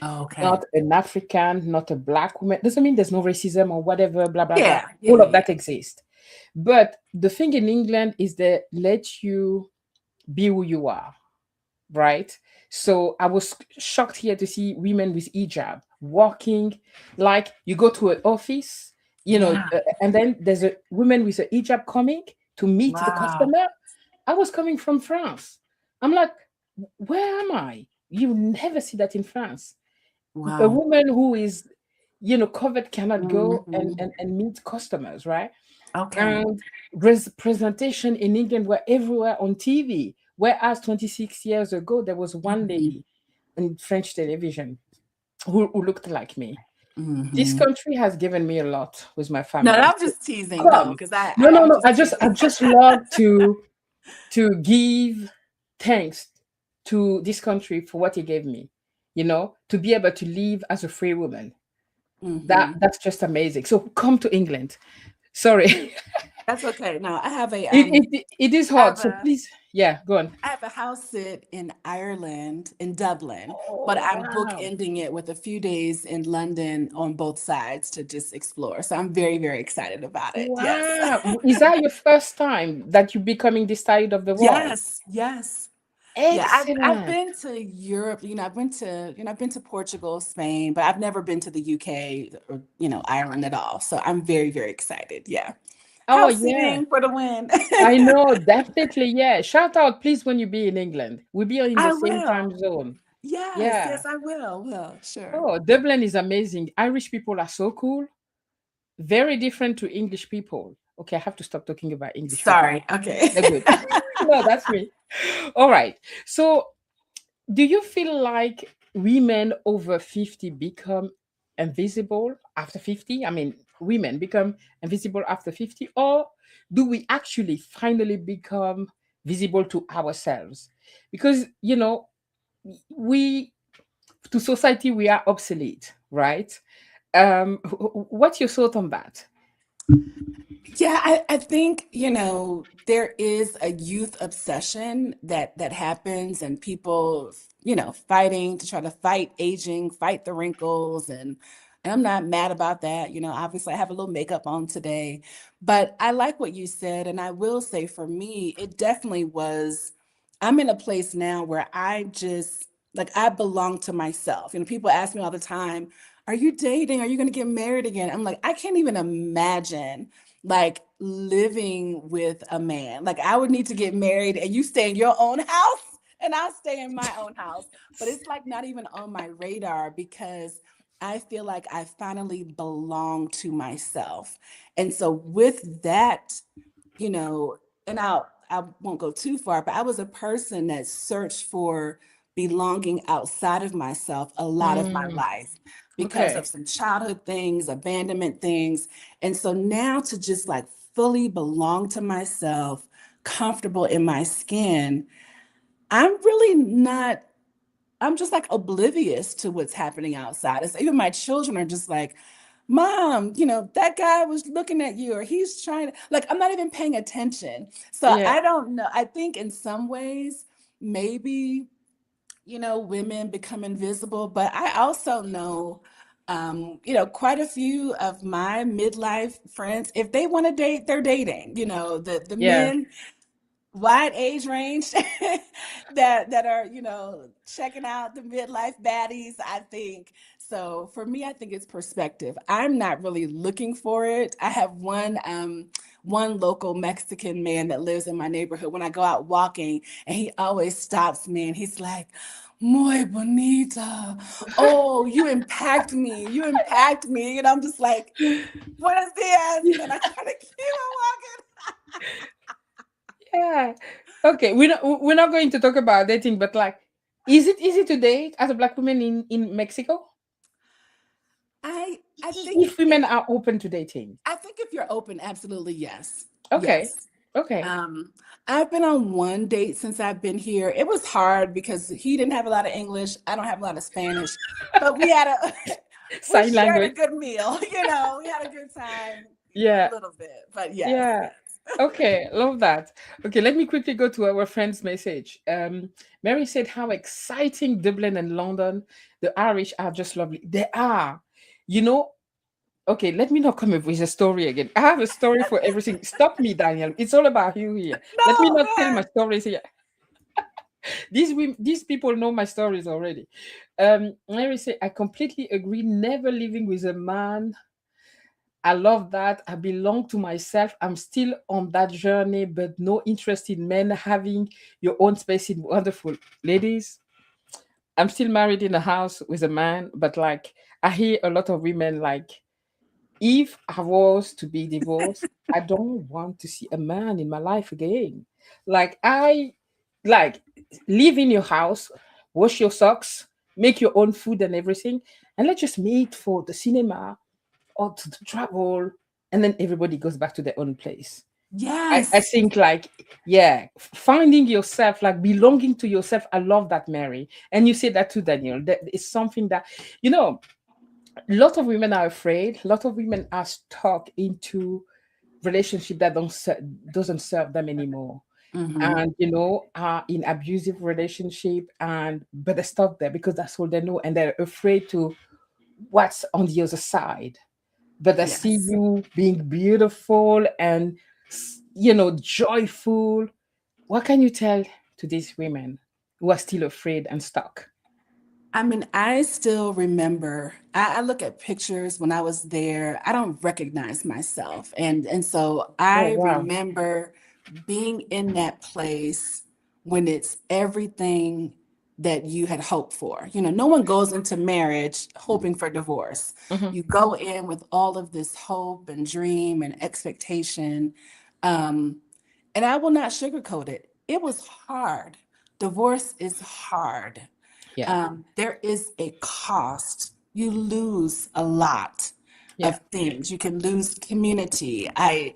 Speaker 1: Okay.
Speaker 2: not an African, not a black woman. Doesn't mean there's no racism or whatever, blah, blah, blah.
Speaker 1: Yeah. Yeah.
Speaker 2: All of
Speaker 1: Yeah.
Speaker 2: that exists. But the thing in England is they let you be who you are, right? So I was shocked here to see women with hijab walking like you go to an office
Speaker 1: Yeah.
Speaker 2: And then there's a woman with a hijab coming to meet the
Speaker 1: Wow.
Speaker 2: customer. I was coming from France. I'm like, where am I? You never see that in France. A
Speaker 1: Wow.
Speaker 2: woman who is, covered cannot go and,
Speaker 1: Mhm.
Speaker 2: and meet customers, right?
Speaker 1: Okay.
Speaker 2: And presentation in England were everywhere on TV. Whereas 26 years ago, there was one
Speaker 1: Mhm.
Speaker 2: lady in French television who looked like me. This
Speaker 1: Mhm.
Speaker 2: country has given me a lot with my
Speaker 1: No,
Speaker 2: family.
Speaker 1: I'm
Speaker 2: So
Speaker 1: just teasing though,
Speaker 2: come.
Speaker 1: because I,
Speaker 2: No,
Speaker 1: I
Speaker 2: no,
Speaker 1: I'm
Speaker 2: no.
Speaker 1: just
Speaker 2: I
Speaker 1: teasing.
Speaker 2: just love to give thanks to this country for what it gave me. To be able to live as a free woman. That
Speaker 1: Hmm.
Speaker 2: that's just amazing. So come to England. Sorry.
Speaker 1: That's okay. No,
Speaker 2: It is
Speaker 1: I
Speaker 2: hard.
Speaker 1: have
Speaker 2: So
Speaker 1: a
Speaker 2: please, yeah, go on.
Speaker 1: I have a house sit in Ireland, in Dublin, but
Speaker 2: Oh
Speaker 1: I'm
Speaker 2: wow.
Speaker 1: bookending it with a few days in London on both sides to just explore. So I'm very, very excited about it. Yes.
Speaker 2: Wow. Is that your first time that you becoming this side of the world?
Speaker 1: Yes, yes. Yeah, I've
Speaker 2: Excellent.
Speaker 1: been to Europe, I've been to Portugal, Spain, but I've never been to the UK or, Ireland at all. So I'm very, very excited. Yeah.
Speaker 2: Oh
Speaker 1: House
Speaker 2: yeah.
Speaker 1: sitting for the win.
Speaker 2: I know, definitely. Yeah. Shout out, please, when you be in England. We'll be in the
Speaker 1: I
Speaker 2: same time
Speaker 1: will.
Speaker 2: zone.
Speaker 1: Yes,
Speaker 2: Yeah.
Speaker 1: yes, I will. Will, sure.
Speaker 2: Oh, Dublin is amazing. Irish people are so cool. Very different to English people. Okay, I have to stop talking about English people.
Speaker 1: Sorry. Okay.
Speaker 2: They're good. No, that's me. All right. So, do you feel like women over 50 become invisible after 50? I mean, women become invisible after 50, or do we actually finally become visible to ourselves? Because, we to society we are obsolete, right? What's your thought on that?
Speaker 1: Yeah, I think, there is a youth obsession that happens and people, fighting to try to fight aging, fight the wrinkles and I'm not mad about that. Obviously I have a little makeup on today, but I like what you said and I will say for me, it definitely was I'm in a place now where I just like I belong to myself. People ask me all the time, "Are you dating? Are you going to get married again?" I'm like, I can't even imagine like living with a man. Like I would need to get married and you stay in your own house and I'll stay in my own house. But it's like not even on my radar because I feel like I finally belong to myself. And so with that, you know, and I won't go too far, but I was a person that searched for belonging outside of myself a lot of my
Speaker 2: Mm,
Speaker 1: life because
Speaker 2: okay.
Speaker 1: of some childhood things, abandonment things. And so now to just like fully belong to myself, comfortable in my skin, I'm really not I'm just like oblivious to what's happening outside. It's even my children are just like, Mom, that guy was looking at you or he's trying to, like, I'm not even paying attention. So
Speaker 2: Yeah.
Speaker 1: I don't know. I think in some ways, maybe, women become invisible, but I also know, quite a few of my midlife friends, if they want to date, they're dating, the
Speaker 2: Yeah.
Speaker 1: men wide age range that are checking out the midlife baddies. I think so. For me, I think it's perspective. I'm not really looking for it. I have one local Mexican man that lives in my neighborhood. When I go out walking, and he always stops me, and he's like, "Muy bonita." Oh, you impact me. You impact me. And I'm just like, "Buenos dias," and I try to keep on walking.
Speaker 2: Yeah. Okay. We're not going to talk about dating, but like, is it easy to date as a black woman in Mexico?
Speaker 1: I think
Speaker 2: If women are open to dating.
Speaker 1: if you're open, absolutely yes.
Speaker 2: Okay.
Speaker 1: Yes.
Speaker 2: Okay.
Speaker 1: Um, I've been on one date since I've been here. It was hard because he didn't have a lot of English. I don't have a lot of Spanish, but we had a we
Speaker 2: Sign
Speaker 1: shared a
Speaker 2: language.
Speaker 1: good meal, we had a good time, a
Speaker 2: Yeah.
Speaker 1: little bit. But yes,
Speaker 2: Yeah.
Speaker 1: yes.
Speaker 2: Okay. Love that. Okay. Let me quickly go to our friend's message. Mary said, "How exciting Dublin and London. The Irish are just lovely. They are. You know, Okay, let me not come up with a story again. I have a story for everything. Stop me, Daniel. It's all about you here. Let me
Speaker 1: No,
Speaker 2: not
Speaker 1: go
Speaker 2: tell my
Speaker 1: ahead.
Speaker 2: stories here. These people know my stories already. Mary say, I completely agree. Never living with a man I love that. I belong to myself. I'm still on that journey, but no interest in men having your own space in wonderful. Ladies, I'm still married in a house with a man, but like I hear a lot of women like, if I was to be divorced, I don't want to see a man in my life again. Like I like live in your house, wash your socks, make your own food and everything, and let's just meet for the cinema or to travel, and then everybody goes back to their own place. I
Speaker 1: Yes.
Speaker 2: think like, yeah, finding yourself, like belonging to yourself. I love that, Mary. And you say that too, Daniel. That is something that, you know, a lot of women are afraid. A lot of women are stuck into relationship that doesn't serve them anymore,
Speaker 1: Hmm.
Speaker 2: and are in abusive relationship, and but they're stuck there because that's all they know, and they're afraid to what's on the other side. But I see
Speaker 1: Yes.
Speaker 2: you being beautiful and joyful. What can you tell to these women who are still afraid and stuck?
Speaker 1: I mean, I still remember, I look at pictures when I was there, I don't recognize myself. And so
Speaker 2: Oh
Speaker 1: I
Speaker 2: wow.
Speaker 1: remember being in that place when it's everything that you had hoped for. No one goes into marriage hoping for divorce.
Speaker 2: Hmm.
Speaker 1: You go in with all of this hope and dream and expectation. Um, and I will not sugarcoat it. It was hard. Divorce is hard.
Speaker 2: Yeah.
Speaker 1: There is a cost. You lose a lot
Speaker 2: Yeah.
Speaker 1: of things. You can lose community. I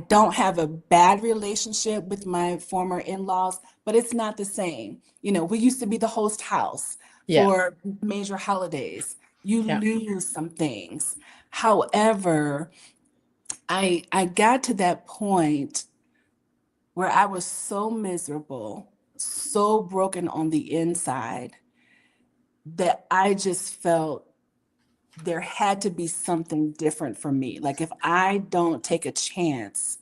Speaker 1: don't have a bad relationship with my former in-laws, but it's not the same. We used to be the host house
Speaker 2: Yeah.
Speaker 1: for major holidays. You
Speaker 2: Yeah.
Speaker 1: lose some things. However, I got to that point where I was so miserable, so broken on the inside that I just felt there had to be something different for me. Like if I don't take a chance,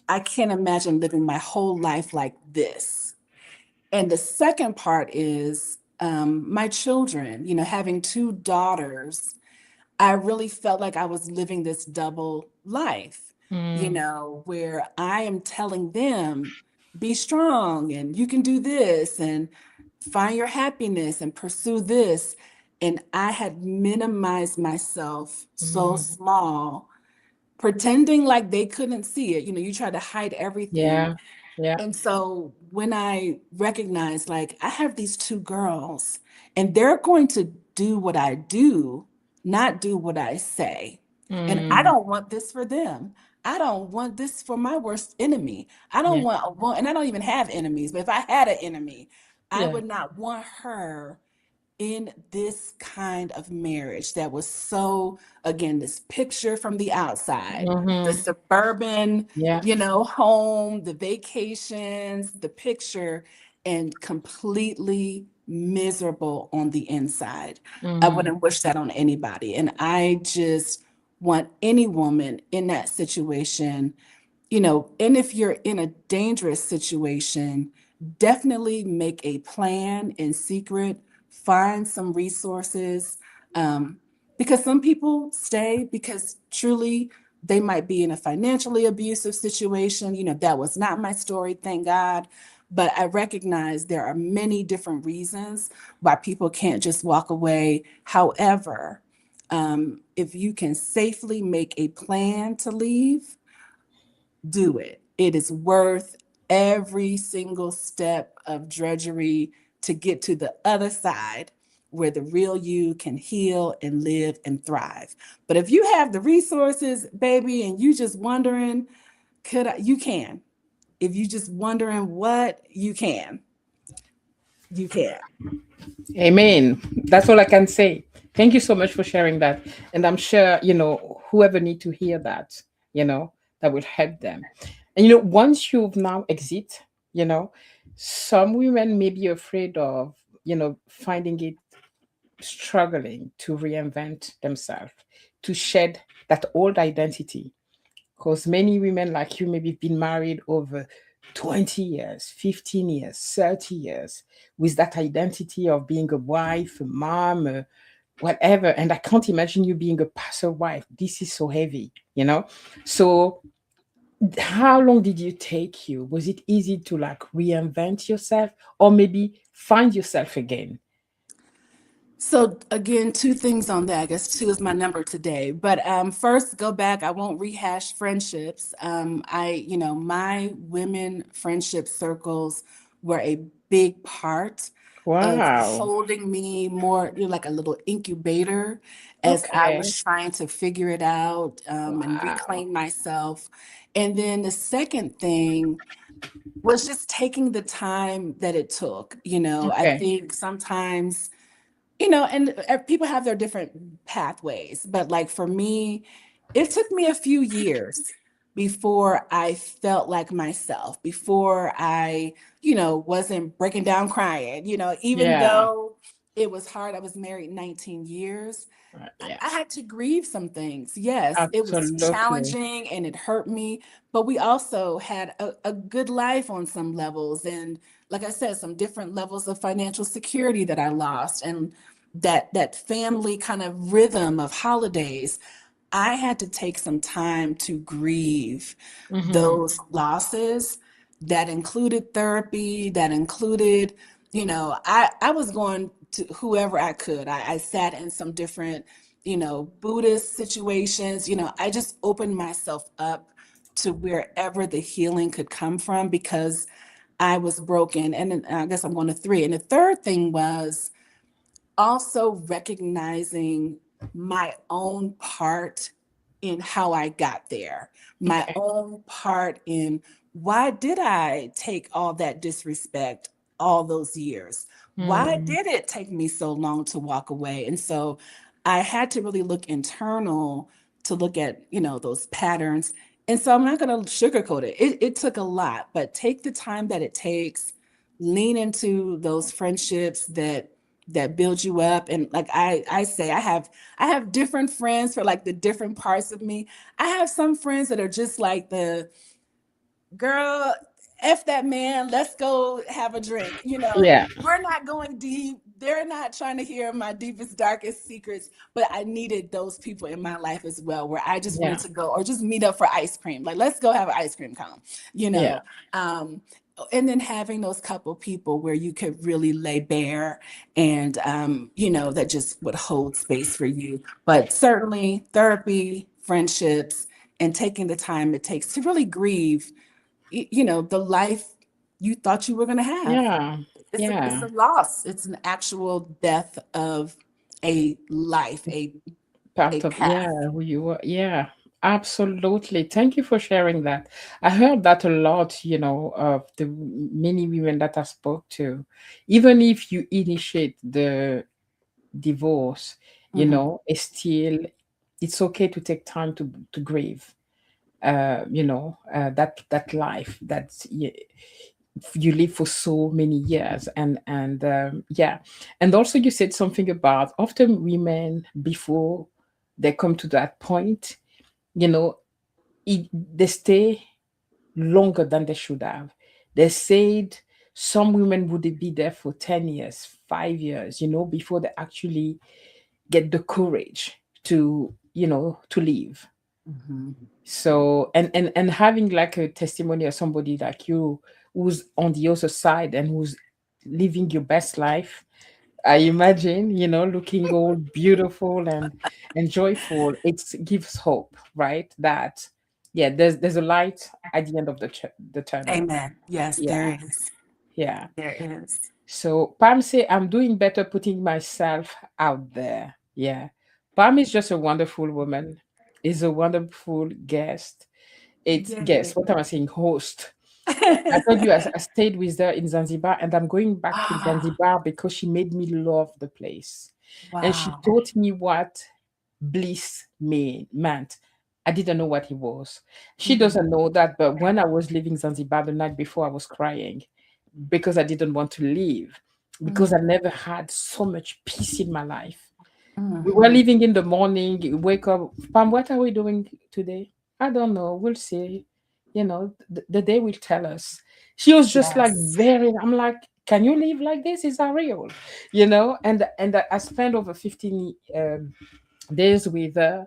Speaker 1: I can't imagine living my whole life like this. And the second part is my children, having two daughters. I really felt like I was living this double life,
Speaker 2: Mm,
Speaker 1: where I am telling them, be strong and you can do this and find your happiness and pursue this. And I had minimized myself so
Speaker 2: mm,
Speaker 1: small, pretending like they couldn't see it. You try to hide everything.
Speaker 2: yeah. Yeah.
Speaker 1: And so when I recognize, like, I have these two girls and they're going to do what I do, not do what I say. And I
Speaker 2: Mm,
Speaker 1: don't want this for them. I don't want this for my worst enemy. I don't
Speaker 2: yeah.
Speaker 1: want a one, and I don't even have enemies, but if I had an enemy, I
Speaker 2: Yeah.
Speaker 1: would not want her in this kind of marriage that was so, again, this picture from the outside, the
Speaker 2: Hmm.
Speaker 1: suburban,
Speaker 2: Yeah.
Speaker 1: home, the vacations, the picture, and completely miserable on the inside. I
Speaker 2: Hmm.
Speaker 1: wouldn't wish that on anybody. And I just want any woman in that situation, and if you're in a dangerous situation, definitely make a plan in secret, find some resources. Um, because some people stay because truly they might be in a financially abusive situation. That was not my story, thank God. But I recognize there are many different reasons why people can't just walk away. However, if you can safely make a plan to leave, do it. It is worth every single step of drudgery to get to the other side where the real you can heal and live and thrive. But if you have the resources, baby, and you just wondering, you can. If you just wondering what, you can. You can.
Speaker 2: Amen. That's all I can say. Thank you so much for sharing that. And I'm sure, whoever need to hear that, that will help them. And once you've now exit, you know, some women may be afraid of, finding it struggling to reinvent themselves, to shed that old identity. Because many women like you maybe been married over 20 years, 15 years, 30 years with that identity of being a wife, a mom, whatever. And I can't imagine you being a pastor wife. This is so heavy, you know? So how long did you take you? Was it easy to like reinvent yourself or maybe find yourself again?
Speaker 1: So again, two things on that. I guess two is my number today. But first, go back. I won't rehash friendships. My women friendship circles were a big part of
Speaker 2: Wow.
Speaker 1: holding me more, like a little incubator as I
Speaker 2: Okay.
Speaker 1: was trying to figure it out and
Speaker 2: Wow.
Speaker 1: reclaim myself. And then the second thing was just taking the time that it took. I
Speaker 2: Okay.
Speaker 1: think sometimes and people have their different pathways, but like for me, it took me a few years before I felt like myself, before I, wasn't breaking down crying, even
Speaker 2: Yeah.
Speaker 1: though it was hard. I was married 19 years.
Speaker 2: Yeah.
Speaker 1: I had to grieve some things. Yes, it was
Speaker 2: Absolutely.
Speaker 1: challenging and it hurt me, but we also had a good life on some levels. And like I said, some different levels of financial security that I lost and that family kind of rhythm of holidays. I had to take some time to grieve
Speaker 2: Mm-hmm.
Speaker 1: those losses. That included therapy, that included, I was going to whoever I could. I sat in some different, Buddhist situations. I just opened myself up to wherever the healing could come from because I was broken. And then I guess I'm going to three. And the third thing was also recognizing my own part in how I got there, my
Speaker 2: Okay.
Speaker 1: own part in why did I take all that disrespect all those years? Why
Speaker 2: Mm.
Speaker 1: did it take me so long to walk away? And so I had to really look internal to look at, those patterns. And so I'm not going to sugarcoat it. It took a lot, but take the time that it takes, lean into those friendships that build you up. And like I say, I have different friends for like the different parts of me. I have some friends that are just like the girl, F that man, let's go have a drink.
Speaker 2: Yeah.
Speaker 1: We're not going deep. They're not trying to hear my deepest, darkest secrets, but I needed those people in my life as well, where I just wanted
Speaker 2: Yeah.
Speaker 1: to go or just meet up for ice cream. Like, let's go have an ice cream cone, you
Speaker 2: Yeah.
Speaker 1: know. Um, and then having those couple people where you could really lay bare and, that just would hold space for you. But certainly therapy, friendships, and taking the time it takes to really grieve the life you thought you were going to have.
Speaker 2: Yeah.
Speaker 1: It's
Speaker 2: Yeah.
Speaker 1: a loss. It's an actual death of a life, a
Speaker 2: Part of, yeah,
Speaker 1: path.
Speaker 2: who you were. Yeah. Absolutely. Thank you for sharing that. I heard that a lot, of the many women that I spoke to. Even if you initiate the divorce,
Speaker 1: Mhm.
Speaker 2: it's still, it's okay to take time to grieve. That life that you live for so many years, and yeah. And also you said something about often women before they come to that point, you know they stay longer than they should have. They said some women would be there for 10 years, 5 years, before they actually get the courage to leave.
Speaker 1: Mhm.
Speaker 2: So, and having like a testimony of somebody like you who's on the other side and who's living your best life, I imagine, looking all beautiful and joyful, it gives hope, right? That, yeah, there's a light at the end of the tunnel.
Speaker 1: Amen. Yes, there
Speaker 2: Yeah,
Speaker 1: is.
Speaker 2: yeah.
Speaker 1: There is.
Speaker 2: So Pam say, I'm doing better putting myself out there. Yeah. Pam is just a wonderful woman, is a wonderful guest. It's
Speaker 1: Yeah.
Speaker 2: guest, what am I saying? Host. I told you I stayed with her in Zanzibar and I'm going back to
Speaker 1: Ah,
Speaker 2: Zanzibar because she made me love the place. And she
Speaker 1: wow.
Speaker 2: taught me what bliss meant. I didn't know what it was. She
Speaker 1: Mhm.
Speaker 2: doesn't know that, but when I was leaving Zanzibar the night before, I was crying because I didn't want to leave, because I
Speaker 1: Mhm.
Speaker 2: never had so much peace in my life. We were
Speaker 1: Mhm.
Speaker 2: leaving in the morning, you wake up, Pam, what are we doing today? I don't know. We'll see. The day will tell us. She was just like
Speaker 1: Yes.
Speaker 2: very, I'm like, can you live like this? Is that real? You know, and I spent over 15 days with her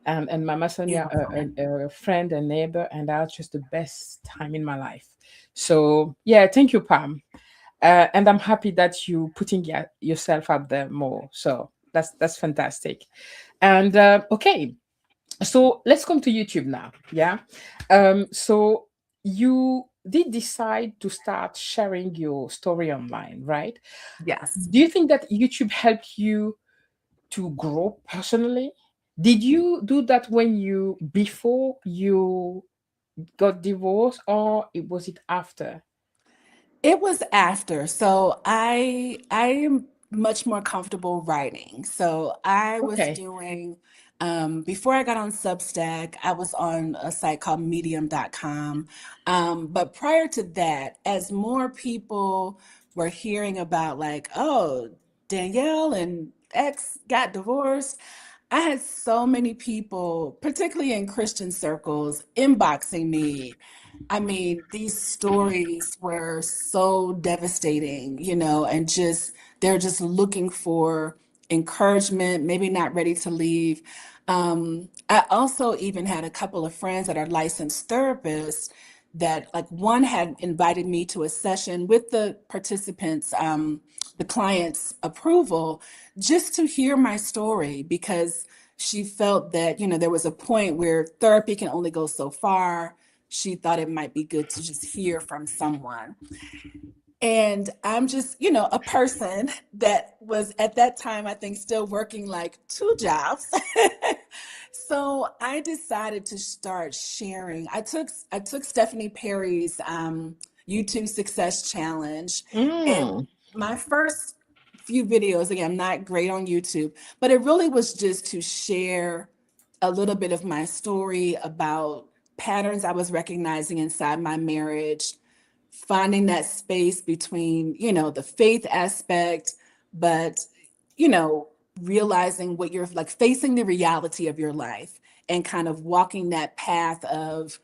Speaker 2: and Mama Sonia,
Speaker 1: Beautiful.
Speaker 2: a friend and neighbor, and that was just the best time in my life. So yeah, thank you, Pam. And I'm happy that you putting yourself out there more. So that's fantastic. And okay, so let's come to YouTube now. Yeah. So you did decide to start sharing your story online, right?
Speaker 1: Yes.
Speaker 2: Do you think that YouTube helped you to grow personally? Did you do that when you before you got divorced, or it was it after?
Speaker 1: It was after. So I am much more comfortable writing. So I was
Speaker 2: Okay.
Speaker 1: doing before I got on Substack, I was on a site called medium.com. But prior to that, as more people were hearing about like, oh, Danielle and ex got divorced, I had so many people, particularly in Christian circles, inboxing me. I mean, these stories were so devastating, and just they're just looking for encouragement, maybe not ready to leave. I also even had a couple of friends that are licensed therapists that, like, one had invited me to a session with the participants, the client's approval, just to hear my story because she felt that, there was a point where therapy can only go so far. She thought it might be good to just hear from someone. And I'm just, a person that was at that time, I think, still working like two jobs. So I decided to start sharing. I took Stephanie Perry's YouTube Success Challenge, and
Speaker 2: Mm,
Speaker 1: my first few videos, again, I'm not great on YouTube, but it really was just to share a little bit of my story about patterns I was recognizing inside my marriage, finding that space between, the faith aspect, but, you know, realizing what you're like, facing the reality of your life and kind of walking that path of,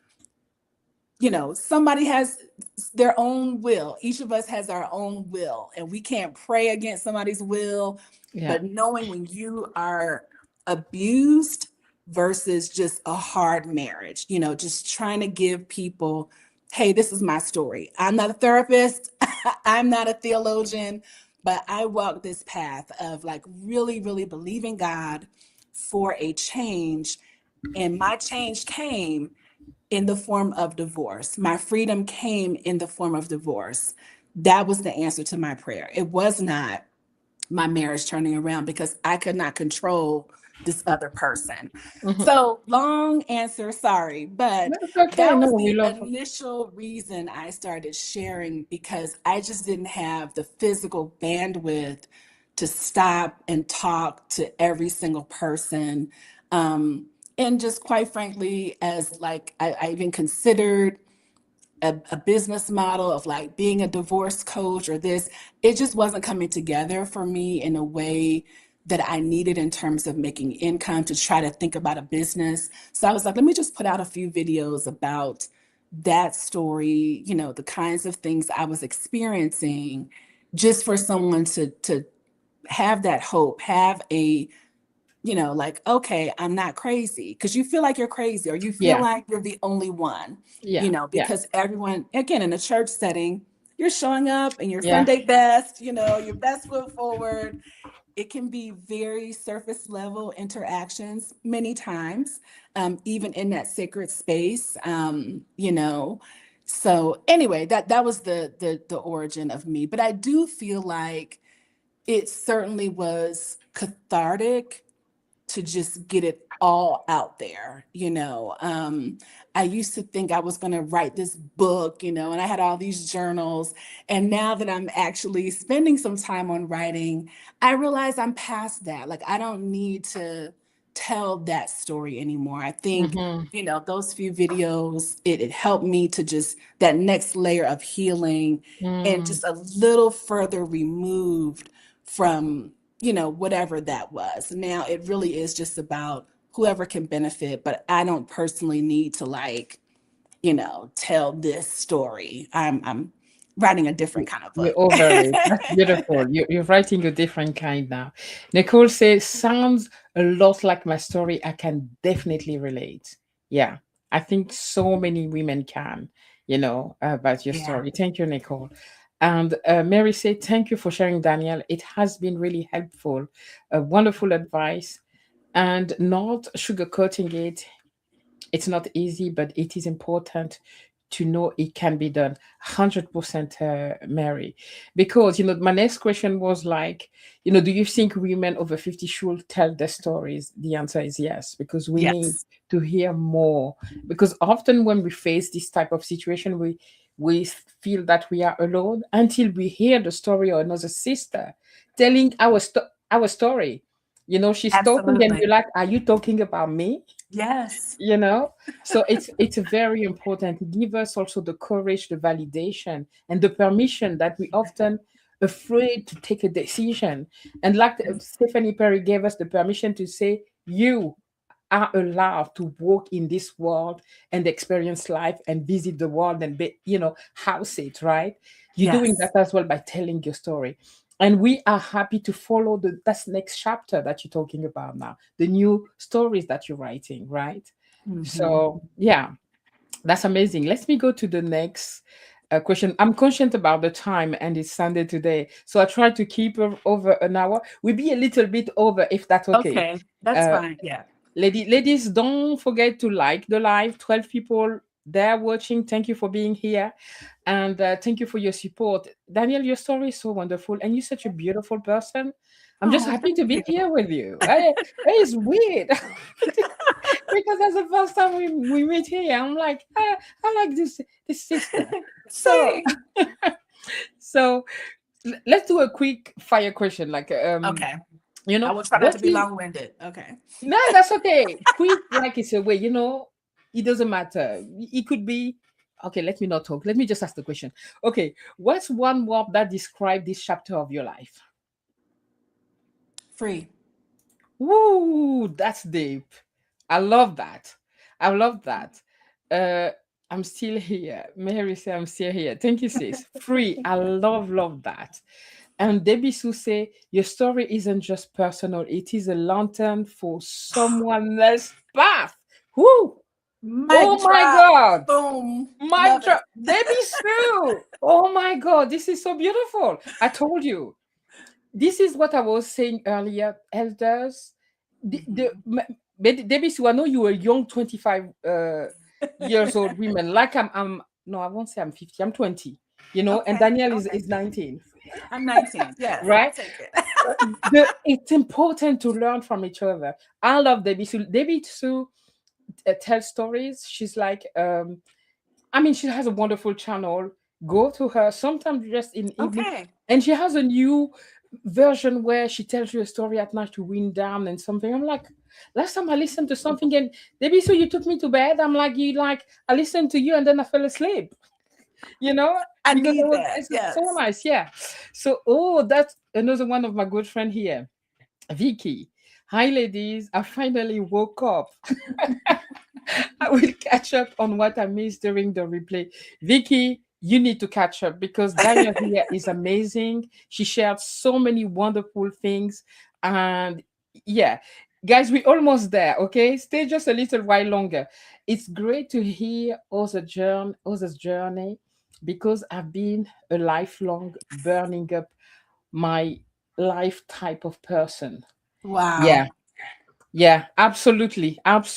Speaker 1: somebody has their own will. Each of us has our own will, and we can't pray against somebody's will.
Speaker 2: yeah,
Speaker 1: But knowing when you are abused versus just a hard marriage, just trying to give people, hey, this is my story. I'm not a therapist, I'm not a theologian, but I walk this path of like really, really believing God for a change. And my change came in the form of divorce. My freedom came in the form of divorce. That was the answer to my prayer. It was not my marriage turning around because I could not control this other person.
Speaker 2: mhm.
Speaker 1: So, long answer, sorry, but
Speaker 2: That's okay.
Speaker 1: that
Speaker 2: No,
Speaker 1: was
Speaker 2: we
Speaker 1: the
Speaker 2: love.
Speaker 1: initial reason I started sharing because I just didn't have the physical bandwidth to stop and talk to every single person. Um, and just quite frankly, as like I even considered a business model of like being a divorce coach or this, it just wasn't coming together for me in a way that I needed in terms of making income to try to think about a business. So I was like, let me just put out a few videos about that story, the kinds of things I was experiencing, just for someone to have that hope, have a, like, okay, I'm not crazy. Because you feel like you're crazy or you feel
Speaker 2: Yeah,
Speaker 1: like you're the only one,
Speaker 2: yeah, yeah,
Speaker 1: because everyone, again, in a church setting, you're showing up in your
Speaker 2: yeah,
Speaker 1: Sunday best, your best foot forward. It can be very surface level interactions many times, even in that sacred space, So anyway, that was the origin of me. But I do feel like it certainly was cathartic to just get it all out there. I used to think I was going to write this book, and I had all these journals. And now that I'm actually spending some time on writing, I realize I'm past that. Like, I don't need to tell that story anymore. I think,
Speaker 2: hmm,
Speaker 1: those few videos, it helped me to just that next layer of healing and
Speaker 2: mm,
Speaker 1: just a little further removed from whatever that was. Now it really is just about whoever can benefit, but I don't personally need to like, tell this story. I'm writing a different kind of
Speaker 2: You're
Speaker 1: book.
Speaker 2: over it. That's beautiful. You're writing a different kind now. Nicole says, sounds a lot like my story. I can definitely relate. Yeah, I think so many women can, about your
Speaker 1: Yeah.
Speaker 2: story. Thank you, Nicole. And Mary said, thank you for sharing, Danielle. It has been really helpful. Wonderful advice and not sugarcoating it. It's not easy, but it is important to know it can be done. 100%, Mary. Because, my next question was like, do you think women over 50 should tell their stories? The answer is yes, because we need
Speaker 1: Yes.
Speaker 2: to hear more. Because often when we face this type of situation, we feel that we are alone until we hear the story of another sister telling our story. She's talking and you're
Speaker 1: Absolutely.
Speaker 2: like, are you talking about me?
Speaker 1: Yes.
Speaker 2: you know so it's very important. Give us also the courage, the validation, and the permission that we often afraid to take a decision. And like Stephanie Perry gave us the permission to say, you are allowed to walk in this world and experience life and visit the world and be, house it, right? You're doing that
Speaker 1: Yes.
Speaker 2: as well by telling your story. And we are happy to follow that's next chapter that you're talking about now, the new stories that you're writing, right?
Speaker 1: Hmm.
Speaker 2: So yeah, that's amazing. Let me go to the next question. I'm conscious about the time and it's Sunday today, so I try to keep over an hour. We'll be a little bit over if that's okay.
Speaker 1: Okay. That's
Speaker 2: Uh,
Speaker 1: fine. Yeah.
Speaker 2: ladies, don't forget to like the live. 12 people there watching. Thank you for being here. And thank you for your support. Danielle, your story is so wonderful. And you're such a beautiful person. I'm just
Speaker 1: Oh,
Speaker 2: happy
Speaker 1: thank
Speaker 2: to be
Speaker 1: you.
Speaker 2: here with you. It's weird. Because that's the first time we meet here. I'm like, I like this sister. So
Speaker 1: Same.
Speaker 2: so let's do a quick fire question. Like
Speaker 1: Okay. I will try not
Speaker 2: what
Speaker 1: to be
Speaker 2: is
Speaker 1: long-winded. Okay.
Speaker 2: no, that's okay. Quick, like it's a way, it doesn't matter. It could be okay, let me not talk. Let me just ask the question. Okay, what's one word that describe this chapter of your life?
Speaker 1: Free.
Speaker 2: Woo, that's deep. I love that. I love that. Uh I'm still here. Mary say I'm still here. Thank you, sis. Free. I love that. And Debbie Sue say your story isn't just personal, it is a lantern for someone else's path. Whoo!
Speaker 1: Mic
Speaker 2: Oh my
Speaker 1: drop.
Speaker 2: god!
Speaker 1: Boom.
Speaker 2: Mic
Speaker 1: Love it.
Speaker 2: drop. Debbie Sue! Oh my god, this is so beautiful. I told you. This is what I was saying earlier, elders.
Speaker 1: Mhm.
Speaker 2: Debbie Sue, I know you were young, 25 years old women. Like I'm no, I won't say I'm 50, I'm 20, and
Speaker 1: Okay.
Speaker 2: Danielle is,
Speaker 1: Okay.
Speaker 2: is 19,
Speaker 1: I'm 19. Yes, I'll
Speaker 2: right?
Speaker 1: take it.
Speaker 2: It's important to learn from each other. I love Debbie Sue. Debbie Sue tells stories. She's like, I mean, she has a wonderful channel. Go to her sometimes just in evening,
Speaker 1: Okay.
Speaker 2: and she has a new version where she tells you a story at night to wind down and something. I'm like, last time I listened to something and Debbie, so you took me to bed. I'm like, you like, I listened to you and then I fell asleep. You know,
Speaker 1: I
Speaker 2: because it
Speaker 1: need
Speaker 2: was
Speaker 1: that.
Speaker 2: it's so
Speaker 1: Yes.
Speaker 2: nice. Yeah. So, oh, that's another one of my good friend here, Vicky. Hi, ladies. I finally woke up. I will catch up on what I missed during the replay. Vicky, you need to catch up because Danielle here is amazing. She shared so many wonderful things. And yeah, guys, we're almost there. Okay. Stay just a little while longer. It's great to hear others' journey because I've been a lifelong burning up my life type of person.
Speaker 1: Wow.
Speaker 2: Yeah. Yeah, absolutely.
Speaker 1: I'm new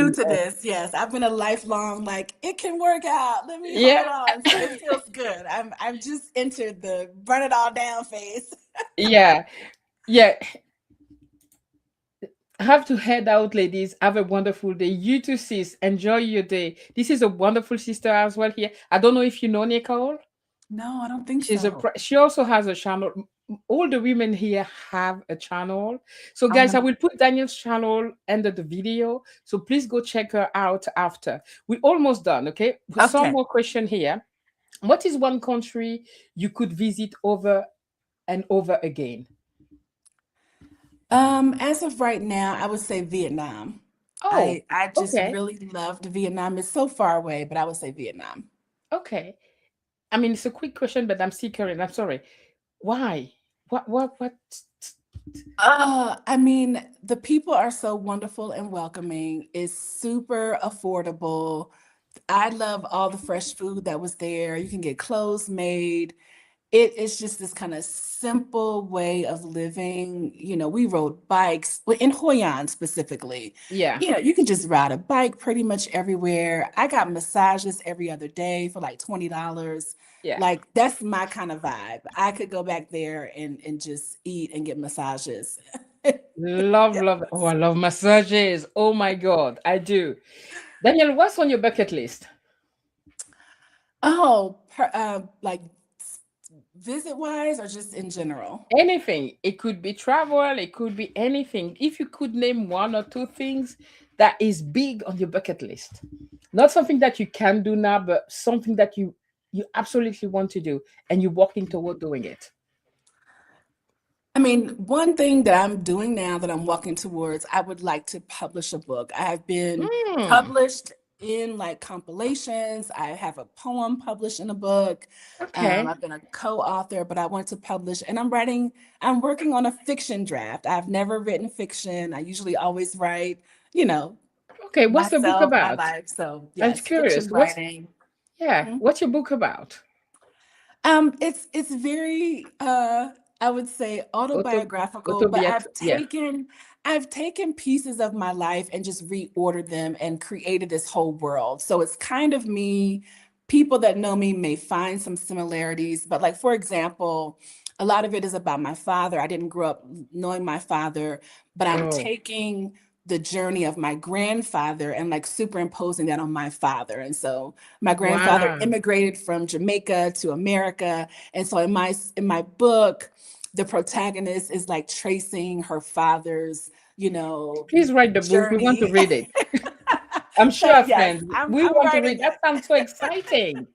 Speaker 2: Absolutely.
Speaker 1: to this. Yes, I've been a lifelong like it can work out. Let me
Speaker 2: Yeah.
Speaker 1: hold on. So it feels good. I've just entered the burn it all down phase.
Speaker 2: Yeah. Yeah. I have to head out, ladies. Have a wonderful day. You too, sis. Enjoy your day. This is a wonderful sister as well here. I don't know if you know Nicole.
Speaker 1: No, I don't think so.
Speaker 2: She also has a channel. All the women here have a channel. So,
Speaker 1: I'm
Speaker 2: guys, I
Speaker 1: gonna
Speaker 2: will put Daniel's channel under the video. So please go check her out after. We're almost done. Okay. Some
Speaker 1: okay.
Speaker 2: more question here. What is one country you could visit over and over again?
Speaker 1: As of right now, I would say Vietnam.
Speaker 2: Oh,
Speaker 1: I just
Speaker 2: okay.
Speaker 1: really loved Vietnam. It's so far away, but I would say Vietnam.
Speaker 2: Okay. I mean, it's a quick question, but I'm still curious. I'm sorry. Why? What?
Speaker 1: I mean, the people are so wonderful and welcoming. It's super affordable. I love all the fresh food that was there. You can get clothes made. It's just this kind of simple way of living. We rode bikes in Hoi An specifically.
Speaker 2: Yeah,
Speaker 1: You can just ride a bike pretty much everywhere. I got massages every other day for like $20.
Speaker 2: yeah.
Speaker 1: Like that's my kind of vibe. I could go back there and just eat and get massages.
Speaker 2: Love,
Speaker 1: Yeah.
Speaker 2: love. Oh, I love massages. Oh my God, I do. Daniel, what's on your bucket list?
Speaker 1: Oh, like visit wise or just in general?
Speaker 2: Anything. It could be travel, it could be anything. If you could name one or two things that is big on your bucket list, not something that you can do now, but something that you absolutely want to do and you're working toward doing it.
Speaker 1: I mean, one thing that I'm doing now that I'm walking towards, I would like to publish a book. I have been
Speaker 2: Mm,
Speaker 1: published in like compilations. I have a poem published in a book.
Speaker 2: okay.
Speaker 1: I've been a co-author, but I want to publish, and I'm working on a fiction draft. I've never written fiction. I usually always write, you know,
Speaker 2: Okay. What's the book
Speaker 1: myself, my
Speaker 2: about?
Speaker 1: life. So
Speaker 2: I'm
Speaker 1: yes,
Speaker 2: curious.
Speaker 1: fiction writing.
Speaker 2: Yeah,
Speaker 1: Mhm.
Speaker 2: what's your book about?
Speaker 1: It's very I would say
Speaker 2: Auto
Speaker 1: autobiographical, but
Speaker 2: yeah.
Speaker 1: I've taken pieces of my life and just reordered them and created this whole world. So it's kind of me. People that know me may find some similarities, but like for example, a lot of it is about my father. I didn't grow up knowing my father, but I'm
Speaker 2: Oh,
Speaker 1: taking the journey of my grandfather and like superimposing that on my father. And so my grandfather
Speaker 2: wow.
Speaker 1: immigrated from Jamaica to America. And so in my book, the protagonist is like tracing her father's,
Speaker 2: Please write the book. We want to
Speaker 1: journey.
Speaker 2: read it. I'm
Speaker 1: So
Speaker 2: sure,
Speaker 1: yes,
Speaker 2: friends.
Speaker 1: I'm
Speaker 2: We
Speaker 1: I'm
Speaker 2: want to
Speaker 1: writing
Speaker 2: read. That
Speaker 1: it.
Speaker 2: sounds so exciting.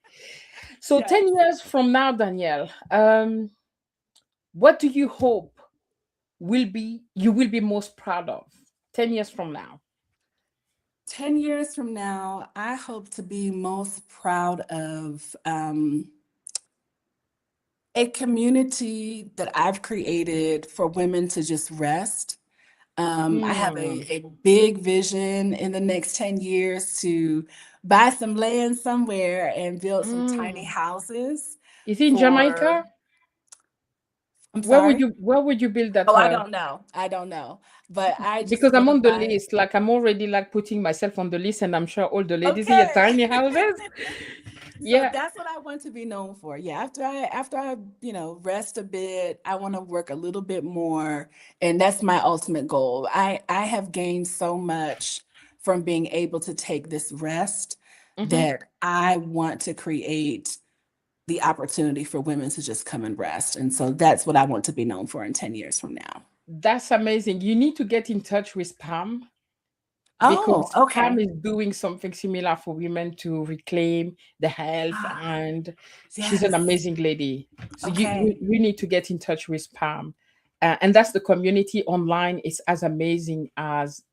Speaker 2: So,
Speaker 1: Yes.
Speaker 2: 10 years from now, Danielle, what do you hope you will be most proud of 10 years from now?
Speaker 1: 10 years from now, I hope to be most proud of a community that I've created for women to just rest. I have
Speaker 2: Hmm.
Speaker 1: a big vision in the next 10 years to buy some land somewhere and build some tiny
Speaker 2: Mm.
Speaker 1: houses
Speaker 2: Is it in
Speaker 1: for,
Speaker 2: Jamaica?
Speaker 1: I'm sorry.
Speaker 2: Where would you build that?
Speaker 1: Oh, I don't know. I don't know. But I just
Speaker 2: Because I'm
Speaker 1: want to
Speaker 2: on the
Speaker 1: buy.
Speaker 2: list. Like I'm already like putting myself on the list, and I'm sure all the ladies here
Speaker 1: Okay.
Speaker 2: tiny houses.
Speaker 1: So
Speaker 2: Yeah,
Speaker 1: that's what I want to be known for. Yeah, after I rest a bit, I want to work a little bit more, and that's my ultimate goal. I have gained so much from being able to take this rest
Speaker 2: hmm,
Speaker 1: that I want to create the opportunity for women to just come and rest. And so that's what I want to be known for in 10 years from now.
Speaker 2: that's amazing. You need to get in touch with Pam
Speaker 1: Oh,
Speaker 2: because Pam
Speaker 1: okay.
Speaker 2: is doing something similar for women to reclaim the health,
Speaker 1: Ah,
Speaker 2: and she's an
Speaker 1: yes.
Speaker 2: amazing lady. So
Speaker 1: Okay.
Speaker 2: you need to get in touch with Pam, and that's the community online is as amazing as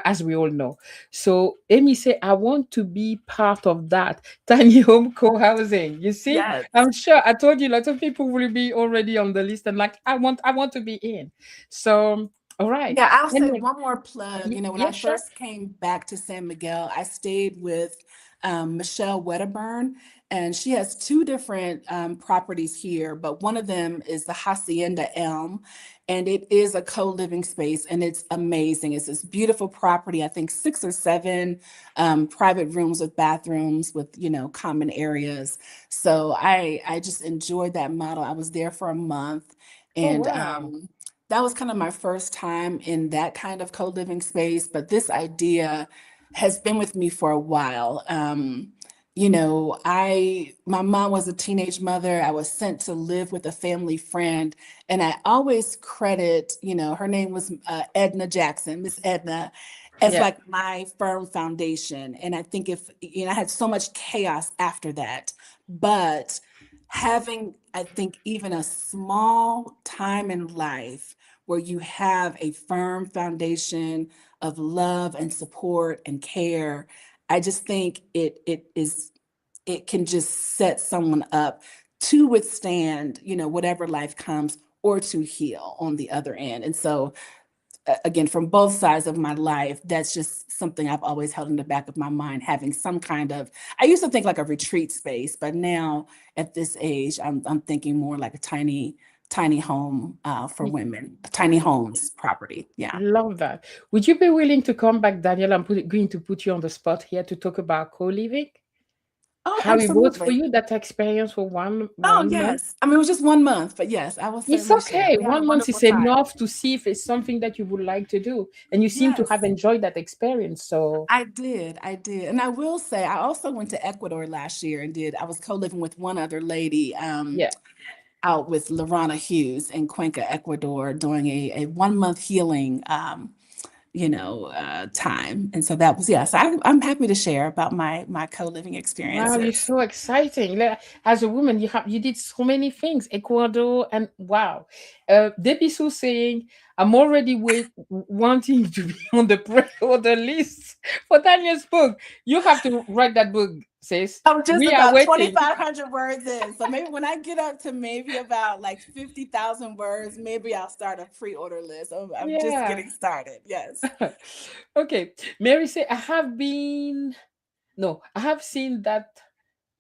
Speaker 2: as we all know. So Amy say, I want to be part of that tiny home co-housing. You see,
Speaker 1: Yes.
Speaker 2: I'm sure I told you lots of people will be already on the list and like I want to be in. So all right.
Speaker 1: Yeah, I'll say
Speaker 2: Anyway,
Speaker 1: one more plug. When
Speaker 2: yeah,
Speaker 1: I
Speaker 2: sure.
Speaker 1: first came back to San Miguel, I stayed with Michelle Wedderburn, and she has two different properties here, but one of them is the Hacienda Elm, and it is a co-living space, and it's amazing. It's this beautiful property, I think six or seven private rooms with bathrooms with, common areas. So I just enjoyed that model. I was there for a month,
Speaker 2: Oh
Speaker 1: and
Speaker 2: wow.
Speaker 1: that was kind of my first time in that kind of co-living space, but this idea has been with me for a while. My mom was a teenage mother. I was sent to live with a family friend, and I always credit, her name was Edna Jackson, Miss Edna, as
Speaker 2: Yeah.
Speaker 1: like my firm foundation. And I think if, I had so much chaos after that, but having, I think, even a small time in life where you have a firm foundation of love and support and care, I just think it is it can just set someone up to withstand, whatever life comes or to heal on the other end. And so, again, from both sides of my life, that's just something I've always held in the back of my mind, having some kind of, I used to think like a retreat space, but now at this age, I'm thinking more like a tiny home for women, tiny homes property. Yeah.
Speaker 2: Love that. Would you be willing to come back, Daniel? Going to put you on the spot here to talk about co-living.
Speaker 1: Oh,
Speaker 2: How it was for
Speaker 1: absolutely.
Speaker 2: you, that experience for
Speaker 1: Oh,
Speaker 2: one month?
Speaker 1: yes. I mean, it was just 1 month, but yes, I will
Speaker 2: It's
Speaker 1: certainly share.
Speaker 2: okay.
Speaker 1: We had a
Speaker 2: 1 month
Speaker 1: wonderful
Speaker 2: is
Speaker 1: time.
Speaker 2: enough to see if it's something that you would like to do. And you seem to have
Speaker 1: Yes,
Speaker 2: enjoyed that experience. So,
Speaker 1: I did. I did. And I will say, I also went to Ecuador last year and I was co-living with one other lady
Speaker 2: yeah.
Speaker 1: out with Lorana Hughes in Cuenca, Ecuador, doing a 1 month healing, time. And so that was, yes, I'm happy to share about my co-living
Speaker 2: Wow, you're
Speaker 1: experiences.
Speaker 2: so exciting. As a woman, you did so many things. Ecuador and wow. Debbie Sue saying, I'm already wanting to be on the pre-order list for Daniel's book. You have to write that book, sis.
Speaker 1: I'm just
Speaker 2: We are
Speaker 1: about
Speaker 2: waiting.
Speaker 1: 2,500 words in. So maybe when I get up to maybe about like 50,000 words, maybe I'll start a pre-order list. I'm just
Speaker 2: Yeah.
Speaker 1: getting started. Yes.
Speaker 2: Okay. Mary say, I have seen that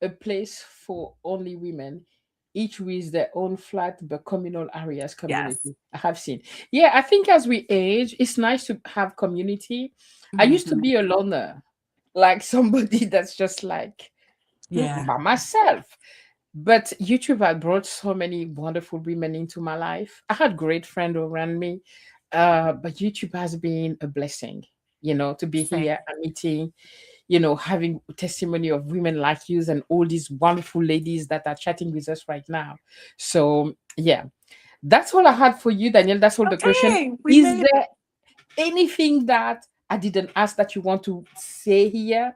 Speaker 2: a place for only women, each with their own flat but communal areas
Speaker 1: Yes.
Speaker 2: community. I have seen. Yeah, I think as we age, it's nice to have community. I used to
Speaker 1: Mhm.
Speaker 2: be a loner, like somebody that's just like
Speaker 1: Yeah.
Speaker 2: by myself. But YouTube had brought so many wonderful women into my life. I had great friends around me, but YouTube has been a blessing, to be here
Speaker 1: Same.
Speaker 2: and meeting, having testimony of women like you and all these wonderful ladies that are chatting with us right now. So, yeah, that's all I had for you, Danielle. That's all the question.
Speaker 1: Okay, we
Speaker 2: Is
Speaker 1: made
Speaker 2: there
Speaker 1: it.
Speaker 2: anything that I didn't ask that you want to say here?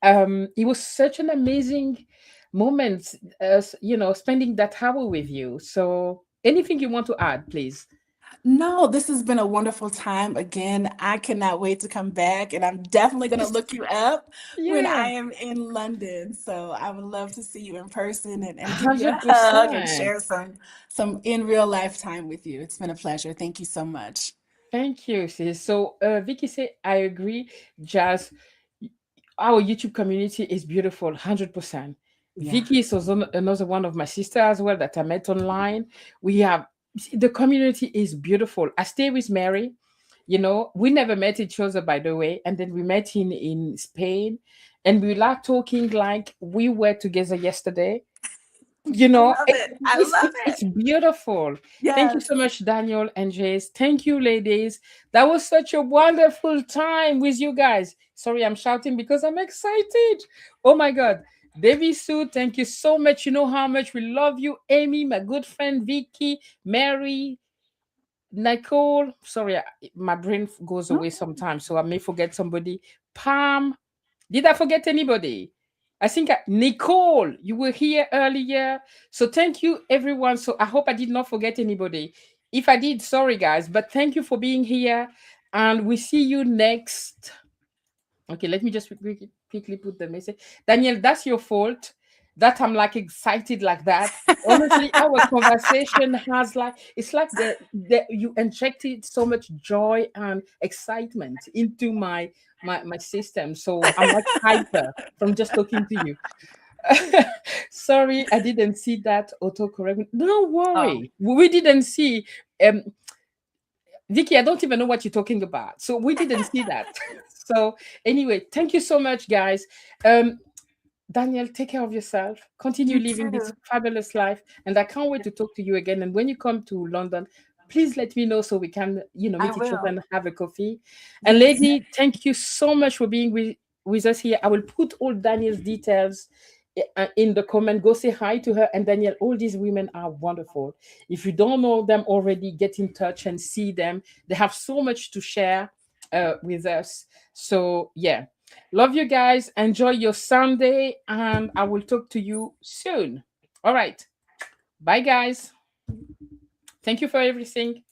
Speaker 2: It was such an amazing moment, spending that hour with you. So, anything you want to add, please?
Speaker 1: No, this has been a wonderful time. Again, I cannot wait to come back, and I'm definitely going to look you up when
Speaker 2: Yeah,
Speaker 1: I am in London. So I would love to see you in person and give you a hug and
Speaker 2: 100%.
Speaker 1: share some in real life time with you. It's been a pleasure. Thank you so much.
Speaker 2: Thank you, sis. So, Vicky say, I agree. Jazz, our YouTube community is beautiful, 100%.
Speaker 1: Yeah,
Speaker 2: Vicky is also another one of my sisters as well that I met online. We have the community is beautiful. I stay with Mary. We never met each other, by the way, and then we met in Spain, and we like talking like we were together yesterday.
Speaker 1: I love it. I love
Speaker 2: It's
Speaker 1: it.
Speaker 2: beautiful. Thank you
Speaker 1: Yes.
Speaker 2: so much, Daniel and Jase. Thank you, ladies. That was such a wonderful time with you guys. Sorry, I'm shouting because I'm excited. Oh my God. Debbie Sue, thank you so much. You know how much we love you. Amy, my good friend Vicky, Mary, Nicole. Sorry, my brain goes away sometimes, so I may forget somebody. Pam, did I forget anybody? I think Nicole, you were here earlier. So thank you, everyone. So I hope I did not forget anybody. If I did, sorry, guys, but thank you for being here. And we see you next. Okay, let me just quickly put the message. Daniel, that's your fault that I'm like excited like that. Honestly, our conversation has like it's like the you injected so much joy and excitement into my system. So I'm like hyper from just talking to you. Sorry, I didn't see that autocorrect. Don't
Speaker 1: Oh,
Speaker 2: worry. We didn't see um Vicky, I don't even know what you're talking about. So we didn't see that. So anyway, thank you so much, guys. Um, Daniel, take care of yourself. Continue
Speaker 1: you
Speaker 2: living this
Speaker 1: too.
Speaker 2: fabulous life. And I can't wait to talk to you again. And when you come to London, please let me know so we can,
Speaker 1: I
Speaker 2: meet each other
Speaker 1: will.
Speaker 2: and have a coffee. And
Speaker 1: Yes.
Speaker 2: lady, thank you so much for being with us here. I will put all Daniel's details in the comment. Go say hi to her. And Daniel, all these women are wonderful. If you don't know them already, get in touch and see them. They have so much to share with us. So, yeah. Love you guys. Enjoy your Sunday, and I will talk to you soon. All right. Bye, guys. Thank you for everything.